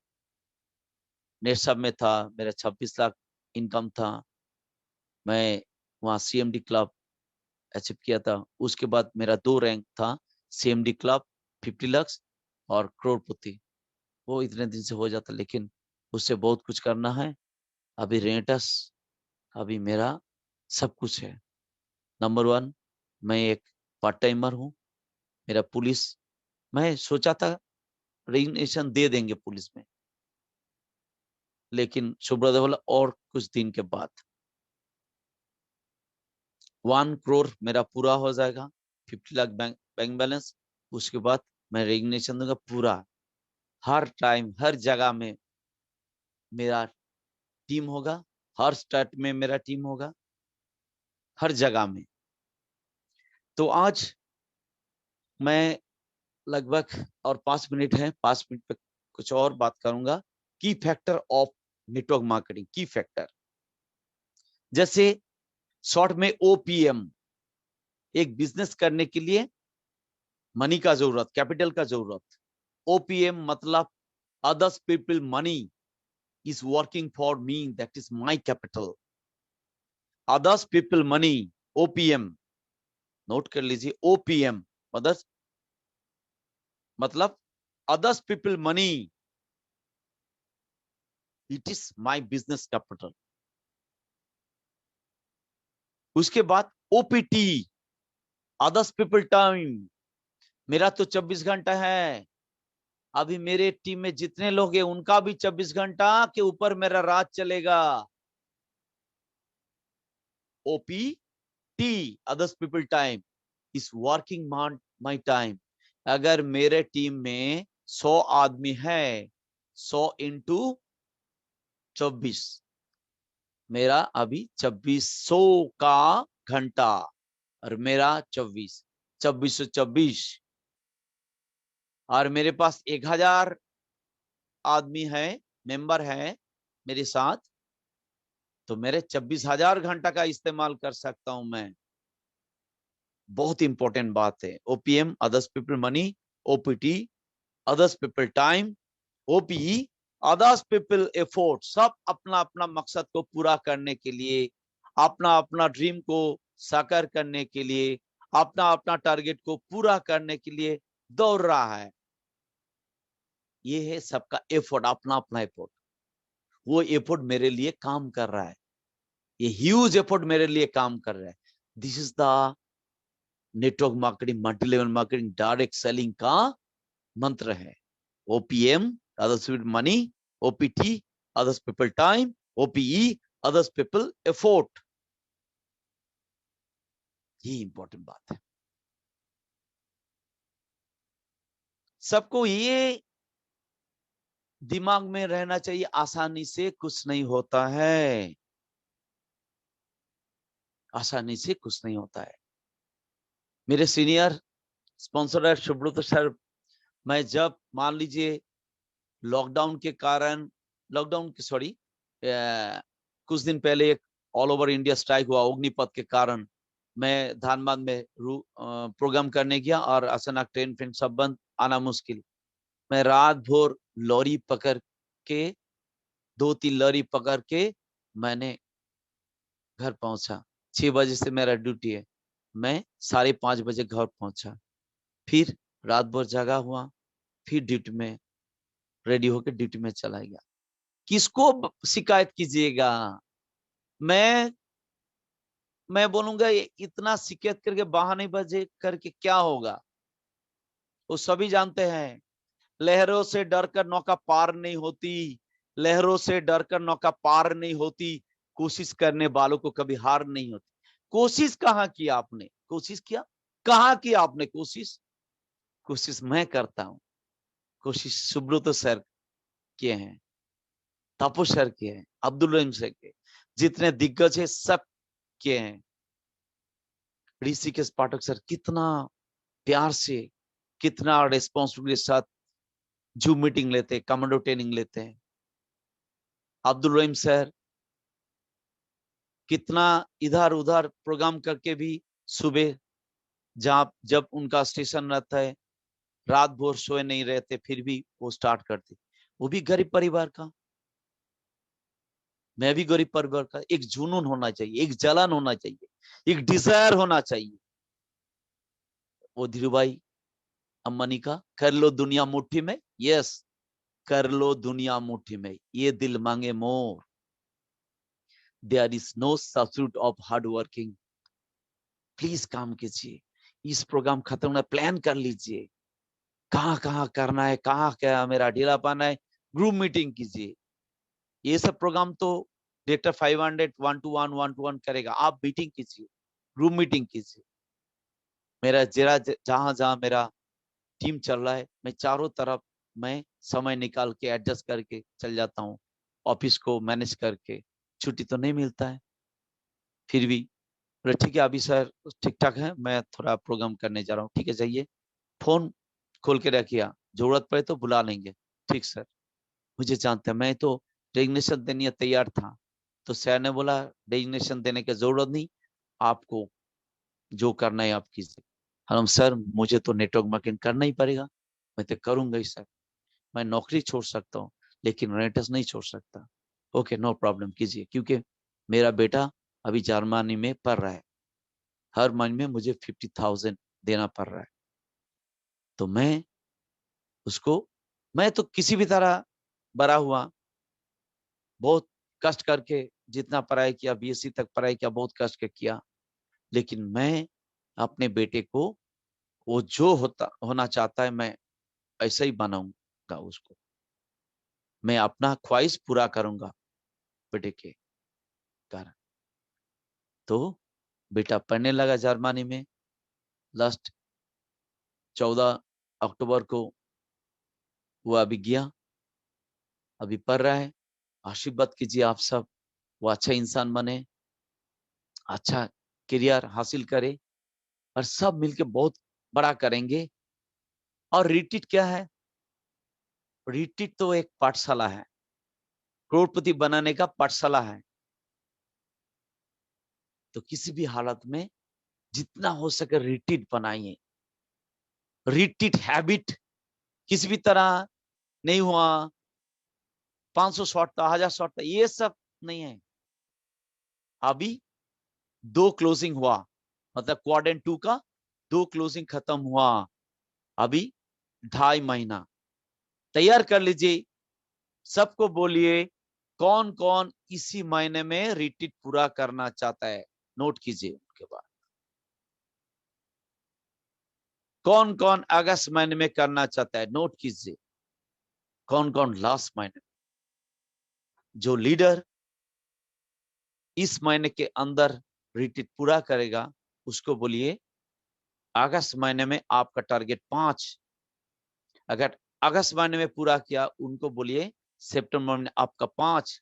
नेटसब में था, मेरा 26 लाख इनकम था। मैं वहाँ सीएमडी क्लब अचीव किया था। उसके बाद मेरा 2 रैंक था, सीएमडी क्लब, 50 लाख और करोड़पति। वो इतने दिन से हो जाता, लेकिन उससे बहुत कुछ करना है। अभी रेंटस अभी मेरा सब कुछ है। नंबर 1, मैं एक पार्ट टाइमर हूँ। मेरा पुलिस, मैं सोचा था रेजिग्नेशन दे देंगे पुलिस में, लेकिन सुब्रत बोला और कुछ दिन के बाद 1 करोड़ मेरा पूरा हो जाएगा, 50 लाख बैंक बैलेंस। उसके बाद मैं रेजिग्नेशन दूंगा पूरा। हर टाइम हर जगह में मेरा टीम होगा, हर स्टेट में मेरा टीम होगा, हर जगह में। तो आज मैं लगभग और 5 मिनट है, 5 मिनट पे कुछ और बात करूंगा। की फैक्टर ऑफ नेटवर्क मार्केटिंग, की फैक्टर जैसे शॉर्ट में ओपीएम। एक बिजनेस करने के लिए मनी का जरूरत, कैपिटल का जरूरत। ओपीएम मतलब others people money is working for me, that is my capital. Others people money, OPM, note कर लीजिए। OPM others मतलब others people money, it is my business capital. उसके बाद OPT, others people time, मेरा तो 24 घंटा है। अभी मेरे टीम में जितने लोग हैं उनका भी 24 घंटा के ऊपर मेरा रात चलेगा। OPT, others people time is working my time. अगर मेरे टीम में 100 आदमी है, 100 इंटू 24, मेरा अभी 2400 का घंटा, और मेरा 2424, और मेरे पास 1000 आदमी है, मेंबर है मेरे साथ, तो मेरे 24,000 घंटा का इस्तेमाल कर सकता हूं मैं। बहुत इंपॉर्टेंट बात है। OPM others people money, OPT others people time, OPE others people effort. सब अपना अपना मकसद को पूरा करने के लिए, अपना अपना ड्रीम को साकार करने के लिए, अपना अपना टारगेट को पूरा करने के लिए दौड़ रहा है। ये है सबका एफोर्ट, अपना अपना एफोर्ट। वो एफोर्ट मेरे लिए काम कर रहा है, ये ह्यूज एफोर्ट मेरे लिए काम कर रहा है। This is the network marketing, multi level marketing, direct selling का मंत्र है। OPM, others people money, OPT, others people time, OPE, others people effort. ये इंपॉर्टेंट बात है। सबको ये दिमाग में रहना चाहिए, आसानी से कुछ नहीं होता है, आसानी से कुछ नहीं होता है। मेरे सीनियर स्पॉन्सर है सुब्रत सर। मैं जब मान लीजिए लॉकडाउन के कारण, कुछ दिन पहले एक ऑल ओवर इंडिया स्ट्राइक हुआ अग्निपथ के कारण, मैं धानबाद में प्रोग्राम करने गया और अचानक ट्रेन फिन सब बंद, आना मुश्किल। मैं रात भर लॉरी पकड़ के, 2-3 लॉरी पकड़ के मैंने घर पहुंचा। 6 बजे से मेरा ड्यूटी है, मैं 5:30 बजे घर पहुंचा। फिर रात भर जगा हुआ, फिर ड्यूटी में रेडी होकर ड्यूटी में चला गया। किसको शिकायत कीजिएगा? मैं बोलूंगा इतना शिकायत करके बहाने बजे करके क्या होगा? वो सभी जानते हैं, लहरों से डरकर नौका पार नहीं होती, लहरों से डरकर नौका पार नहीं होती, कोशिश करने वालों को कभी हार नहीं होती। कोशिश कहाँ किया आपने? कोशिश किया कहाँ किया आपने? कोशिश मैं करता हूँ, कोशिश सुब्रत सर किए हैं, तपु सर किए हैं, अब्दुल रहीम सर के, जितने दिग्गज है सब किए हैं। ऋषिकेश पाठक सर कितना प्यार से, कितना रेस्पॉन्सिबिलिटी के साथ जूम मीटिंग लेते हैं, कमांडो ट्रेनिंग लेते हैं। अब्दुल रहीम सर कितना इधर उधर प्रोग्राम करके भी सुबह जब उनका स्टेशन रहता है, रात भर सोए नहीं रहते, फिर भी वो स्टार्ट करते। वो भी गरीब परिवार का, मैं भी गरीब परिवार का। एक जुनून होना चाहिए, एक जलन होना चाहिए, एक डिजायर होना चाहिए। वो धीरूभाई अंबानी का कर लो दुनिया मुट्ठी में, यस, कर लो दुनिया मुट्ठी में, ये दिल मांगे more, there is no substitute of hard working. Please काम कीजिए, इस प्रोग्राम खत्म होना प्लान कर लीजिए, कहाँ कहाँ करना है, कहाँ क्या मेरा ढीला पाना है, ग्रुप मीटिंग कीजिए। ये सब प्रोग्राम तो डायरेक्टर 500 1-to-1 करेगा, आप मीटिंग कीजिए, ग्रुप मीटिंग कीजिए। मेरा जहां जहां मेरा टीम चल रहा है, मैं चारों तरफ मैं समय निकाल के एडजस्ट करके चल जाता हूँ, ऑफिस को मैनेज करके। छुट्टी तो नहीं मिलता है, फिर भी बोले ठीक है अभी सर ठीक ठाक है, मैं थोड़ा प्रोग्राम करने जा रहा हूँ। ठीक है जाइए, फोन खोल के रखिए, जरूरत पड़े तो बुला लेंगे। ठीक सर। मुझे जानते हैं, मैं तो रेजिग्नेशन देने तैयार था, तो सर ने बोला रेजिग्नेशन देने की जरूरत नहीं, आपको जो करना है आप कीजिए। हम सर मुझे तो नेटवर्क मार्केटिंग करना ही पड़ेगा, मैं तो करूंगा ही सर, मैं नौकरी छोड़ सकता हूँ लेकिन रेंटस नहीं छोड़ सकता। ओके नो प्रॉब्लम कीजिए, क्योंकि मेरा बेटा अभी जर्मनी में पढ़ रहा है, हर महीने में मुझे 50,000 देना पड़ रहा है। तो मैं उसको, मैं तो किसी भी तरह बड़ा हुआ, बहुत कष्ट करके जितना पढ़ाई किया, बीएससी तक पढ़ाई किया, बहुत कष्ट के किया, लेकिन मैं अपने बेटे को वो जो होना चाहता है मैं ऐसा ही बनाऊंगा उसको, मैं अपना ख्वाहिश पूरा करूंगा बेटे के कारण। तो बेटा पढ़ने लगा जर्मनी में, लास्ट 14 अक्टूबर को वो अभी गया, अभी पढ़ रहा है। आशीर्वाद कीजिए आप सब, वो अच्छा इंसान बने, अच्छा करियर हासिल करे, और सब मिलके बहुत बड़ा करेंगे। और रिट्रीट क्या है? रिट्रीट तो एक पाठशाला है, करोड़पति बनाने का पाठशाला है। तो किसी भी हालत में जितना हो सके रिट्रीट बनाइए। रिट्रीट हैबिट किसी भी तरह नहीं हुआ, 500 शॉट था, 1000 शॉट था, ये सब नहीं है। अभी 2 क्लोजिंग हुआ, मतलब क्वाड्रेंट 2 का 2 क्लोजिंग खत्म हुआ, अभी 2.5 महीना तैयार कर लीजिए। सबको बोलिए कौन कौन इसी महीने में रिट्रीट पूरा करना चाहता है, नोट कीजिए उनके बाद। कौन कौन अगस्त महीने में करना चाहता है, नोट कीजिए। कौन कौन लास्ट महीने में। जो लीडर इस महीने के अंदर रिट्रीट पूरा करेगा उसको बोलिए अगस्त महीने में आपका टारगेट 5। अगर अगस्त महीने में पूरा किया उनको बोलिए सितंबर में आपका 5।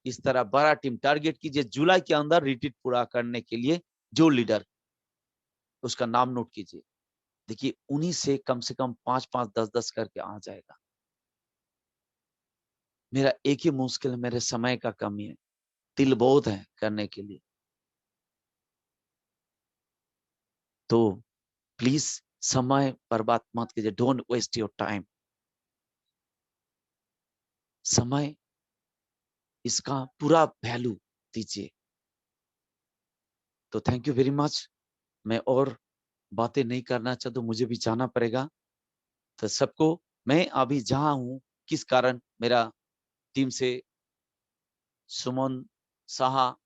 इस तरह बड़ा टीम टारगेट कीजिए जुलाई के अंदर रिट्रीट पूरा करने के लिए। जो लीडर, उसका नाम नोट कीजिए। देखिए उन्हीं से कम 5-5, 10-10 करके आ जाएगा। मेरा एक ही मुश्किल है, मेरे समय का कमी है, दिल बहुत है करने के लिए। तो प्लीज समय बर्बाद मत कीजिए, डोंट वेस्ट योर टाइम। समय इसका पूरा वैल्यू दीजिए। तो थैंक यू वेरी मच। मैं और बातें नहीं करना चाहता, मुझे भी जाना पड़ेगा। तो सबको मैं अभी जहां हूं किस कारण, मेरा टीम से सुमन साहा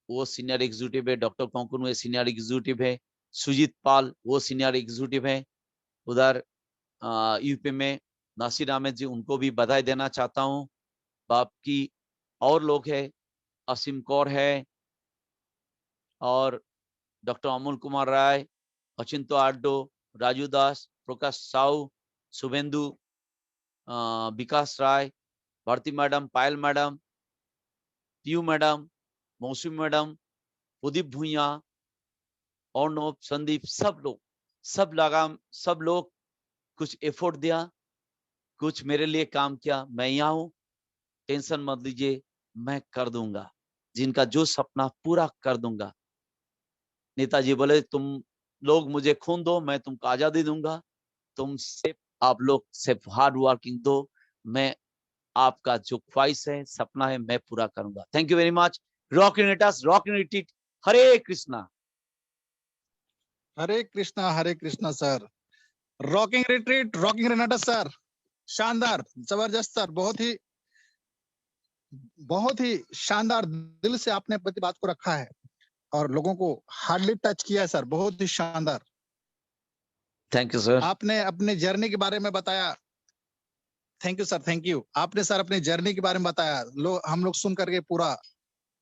वो सीनियर एग्जीक्यूटिव है, डॉक्टर कोंकण वो सीनियर एग्जीक्यूटिव है, सुजीत पाल वो सीनियर एग्जीक्यूटिव है। उधर यूपी में नासिर अहमद जी, उनको भी बधाई देना चाहता हूँ। बाकी और लोग हैं, असीम कौर है और डॉक्टर अमोल कुमार राय, अचिंतो आड्डो, राजू दास, प्रकाश साहू, शुभेंदु, विकास राय, भारती मैडम, पायल मैडम, पीयू मैडम, मौसमी मैडम, उदीप भूइया, अर्णव, संदीप, सब लोग कुछ एफर्ट दिया, कुछ मेरे लिए काम किया। मैं यहाँ हूँ, टेंशन मत लीजिए, मैं कर दूंगा जिनका जो सपना पूरा कर दूंगा। नेताजी बोले तुम लोग मुझे खून दो, मैं तुमको आजादी दूंगा। तुम सिर्फ आप लोग सिर्फ हार्ड वर्किंग दो, मैं आपका जो ख्वाहिश है, सपना है, मैं पूरा करूंगा। Thank you very much. Rock units, rock unity. Hare Krishna. Hare Krishna sir. Rocking retreat, rocking Renata sir, शानदार, जबरदस्त सर, बहुत ही शानदार। दिल से आपने अपनी बात को रखा है और लोगों को हार्डली टच किया है सर, बहुत ही शानदार। Thank you sir. आपने अपने जर्नी के बारे में बताया। Thank you sir, thank you. आपने सर अपनी जर्नी के बारे में बताया। हम लोग सुन करके पूरा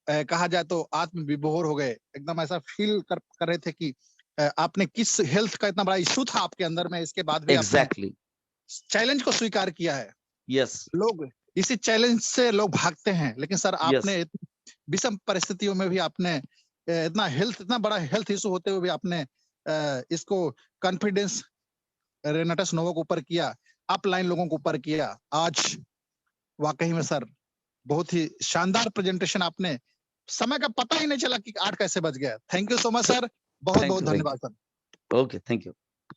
कहा जाए तो आत्मविभोर हो गए। एकदम ऐसा फील कर रहे थे कि आपने किस हेल्थ का इतना बड़ा इशू था आपके अंदर में, इसके बाद भी आपने एग्जैक्टली चैलेंज को स्वीकार किया है। यस लोग इसी चैलेंज से लोग भागते हैं, लेकिन सर यस आपने विषम परिस्थितियों में भी आपने इतना बड़ा हेल्थ इशू होते हुए भी आपने इसको कॉन्फिडेंस रेनाटस नोवा को ऊपर किया, अपलाइन लोगों को ऊपर किया। आज वाकई में सर बहुत ही शानदार प्रेजेंटेशन आपने, समय का पता ही नहीं चला कि 8 कैसे बज गया। Thank you so much sir, बहुत बहुत धन्यवाद sir. Okay thank you.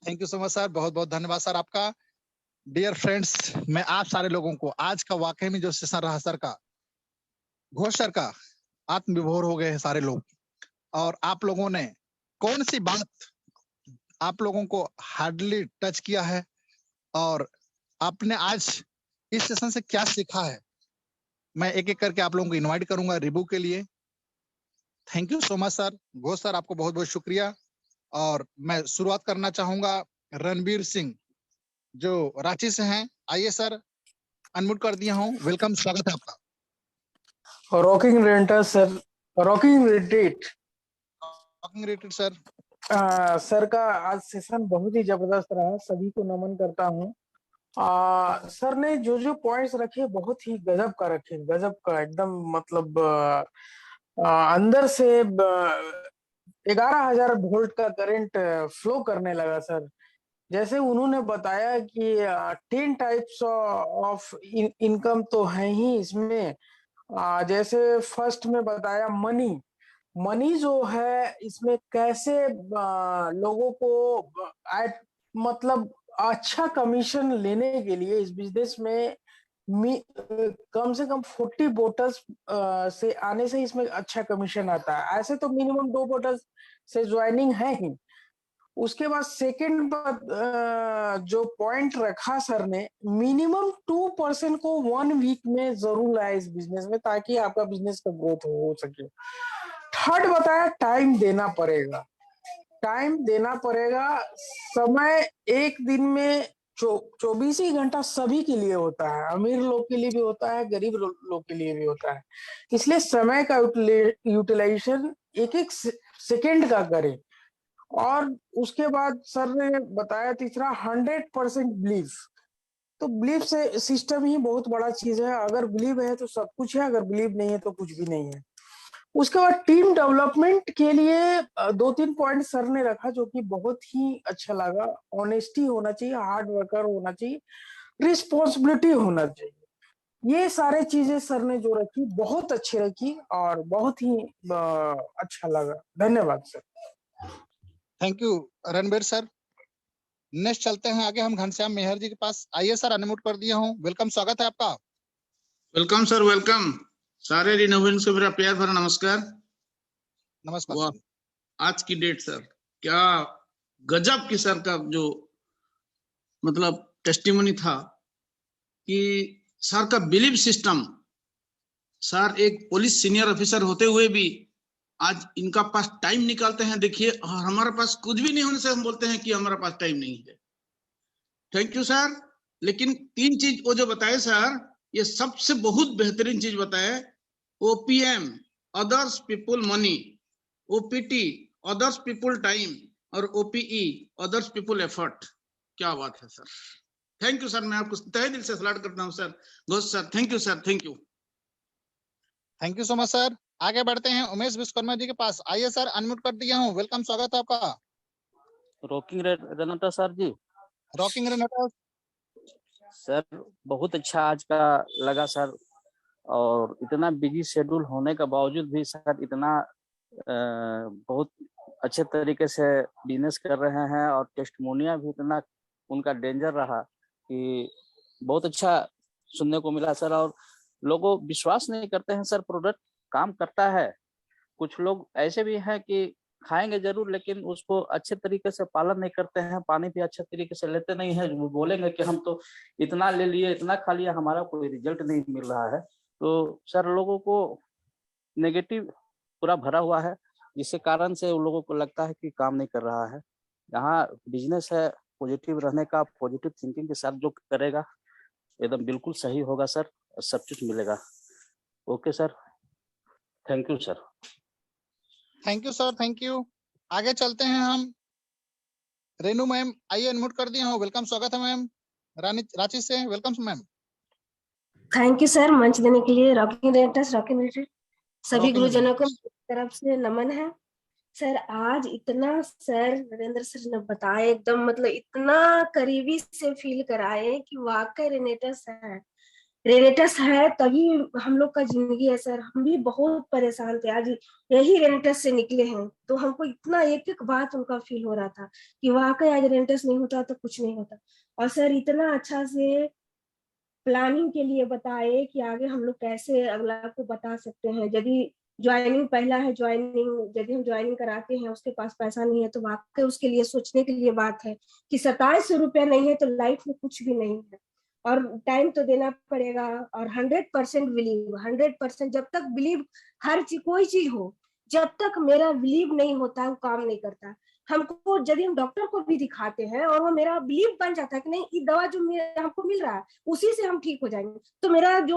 Thank you so much sir, बहुत बहुत धन्यवाद सर आपका। डियर फ्रेंड्स, मैं आप सारे लोगों को आज का वाकई में जो सेशन रहा सर का, घोष सर का, आत्मविभोर हो गए हैं सारे लोग। और आप लोगों ने कौन सी बात आप लोगों को हार्डली टच किया है और आपने आज इस सेशन से क्या सीखा है, मैं एक एक करके आप लोगों को इनवाइट करूंगा रिव्यू के लिए। Thank you so much sir. Ghosh sir आपको बहुत बहुत शुक्रिया। और मैं शुरुआत करना चाहूंगा रणबीर सिंह जो रांची से हैं। आइए सर, अनम्यूट कर दिया हूँ, वेलकम, स्वागत है आपका। Rocking रेंटर sir, rocking retreat rocking rated sir. Sir का आज सेशन बहुत ही जबरदस्त रहा, सभी को नमन करता हूँ। सर ने जो जो पॉइंट्स रखे बहुत ही गजब का रखे, गजब का एकदम, मतलब अंदर से 11,000 वोल्ट का करंट फ्लो करने लगा सर। जैसे उन्होंने बताया कि 10 टाइप्स ऑफ इनकम तो है ही इसमें। जैसे फर्स्ट में बताया मनी जो है इसमें कैसे लोगों को मतलब अच्छा कमीशन लेने के लिए इस बिजनेस में कम से कम 40 बोटल्स से आने से इसमें अच्छा कमीशन आता है। ऐसे तो मिनिमम 2 बोटल्स से ज्वाइनिंग है ही। उसके बाद सेकंड जो पॉइंट रखा सर ने, मिनिमम 2% को 1 वीक में जरूर लाए इस बिजनेस में ताकि आपका बिजनेस का ग्रोथ हो सके। थर्ड बताया टाइम देना पड़ेगा। टाइम देना पड़ेगा। समय एक दिन में 24 ही घंटा सभी के लिए होता है, अमीर लोग के लिए भी होता है, गरीब लोग के लिए भी होता है। इसलिए समय का यूटिलाइजेशन एक एक सेकेंड का करें। और उसके बाद सर ने बताया तीसरा 100% बिलीव। तो बिलीव से सिस्टम ही बहुत बड़ा चीज है। अगर बिलीव है तो सब कुछ है, अगर बिलीव नहीं है तो कुछ भी नहीं है। उसके बाद टीम डेवलपमेंट के लिए 2-3 पॉइंट सर ने रखा जो कि बहुत ही अच्छा लगा। ऑनेस्टी होना चाहिए, हार्ड वर्कर होना चाहिए, रिस्पॉन्सिबिलिटी होना चाहिए। ये सारे चीजें सर ने जो रखी बहुत अच्छी रखी और बहुत ही अच्छा लगा। धन्यवाद sir. Thank you Ranbir sir. Next चलते हैं आगे हम घनश्याम मेहर जी के पास। आइए सर, अनम्यूट कर दिया हूँ। वेलकम, स्वागत है आपका। Welcome sir, welcome. सारे रिनोवेशन से मेरा प्यार भरा नमस्कार। नमस्कार वाह, सर। आज की डेट सर, क्या गजब की सर का जो मतलब टेस्टिमनी था कि सर का बिलीव सिस्टम। सर एक पुलिस सीनियर ऑफिसर होते हुए भी आज इनका पास टाइम निकालते हैं। देखिए, और हमारे पास कुछ भी नहीं होने से हम बोलते हैं कि हमारे पास टाइम नहीं है। Thank you sir. लेकिन 3 चीज वो जो बताए सर, ये सबसे बहुत बेहतरीन चीज बताए। OPM others people money, OPT others people time, और ओपीई अदर्स पीपुल एफर्ट। क्या बात है सर, थैंक यू सर। मैं आपको तहे दिल से सलाट करता हूँ sir. Ghosh sir, thank you sir, thank you. Thank you so much sir. आगे बढ़ते हैं उमेश विश्वकर्मा जी के पास। आइए सर, अनम्यूट कर दिया हूँ। वेलकम, स्वागत है आपका। रॉकिंग रेनेटा सर जी। रॉकिंग रेनेटा सर बहुत अच्छा आज का लगा सर, और इतना बिजी शेड्यूल होने का बावजूद भी सर इतना बहुत अच्छे तरीके से बिजनेस कर रहे हैं, और टेस्टमोनिया भी इतना उनका डेंजर रहा कि बहुत अच्छा सुनने को मिला सर। और लोगों विश्वास नहीं करते हैं सर, प्रोडक्ट काम करता है। कुछ लोग ऐसे भी हैं कि खाएंगे जरूर लेकिन उसको अच्छे तरीके से पालन नहीं करते हैं, पानी भी अच्छे तरीके से लेते नहीं है। वो बोलेंगे कि हम तो इतना ले लिए, इतना खा लिया, हमारा कोई रिजल्ट नहीं मिल रहा है। तो सर लोगों को नेगेटिव पूरा भरा हुआ है, जिसके कारण से उन लोगों को लगता है कि काम नहीं कर रहा है। यहाँ बिजनेस है पॉजिटिव रहने का, पॉजिटिव थिंकिंग के साथ जो करेगा एकदम बिल्कुल सही होगा सर, सब कुछ मिलेगा। Okay sir, thank you sir. Thank you sir, thank you. आगे चलते हैं हम। रेनू मैम, आइए, अनम्यूट कर दिया हूँ। वेलकम, स्वागत है मैम। रांची से welcome ma'am. Thank you sir मंच देने के लिए। रॉकिंग रेनेटर्स, रॉकिंग रेनेटर सभी रॉकिंग गुरुजनों को तरफ से नमन है। सर आज इतना सर नरेंद्र सर ने बताया, एकदम मतलब इतना करीबी से फील कराए कि वाकई रेनेटर्स है तभी हम लोग का जिंदगी है सर। हम भी बहुत परेशान थे, आज यही रेनेटर्स से निकले हैं तो हमको इतना एक एक बात उनका फील हो रहा था कि वाकई आज रेनेटर्स नहीं होता तो कुछ नहीं होता। और सर इतना अच्छा से प्लानिंग के लिए बताए कि आगे हम लोग कैसे अगला को बता सकते हैं। यदि ज्वाइनिंग पहला है, ज्वाइनिंग यदि हम ज्वाइनिंग कराते हैं उसके पास पैसा नहीं है तो वाकई उसके लिए सोचने के लिए बात है कि 2700 रुपया नहीं है तो लाइफ में कुछ भी नहीं है, और टाइम तो देना पड़ेगा। और 100% बिलीव, 100% जब तक बिलीव, हर चीज कोई चीज हो, जब तक मेरा बिलीव नहीं होता वो काम नहीं करता। हमको यदि हम डॉक्टर को भी दिखाते हैं और वो मेरा बिलीव बन जाता है कि नहीं ये दवा जो हमको मिल रहा है उसी से हम ठीक हो जाएंगे, तो मेरा जो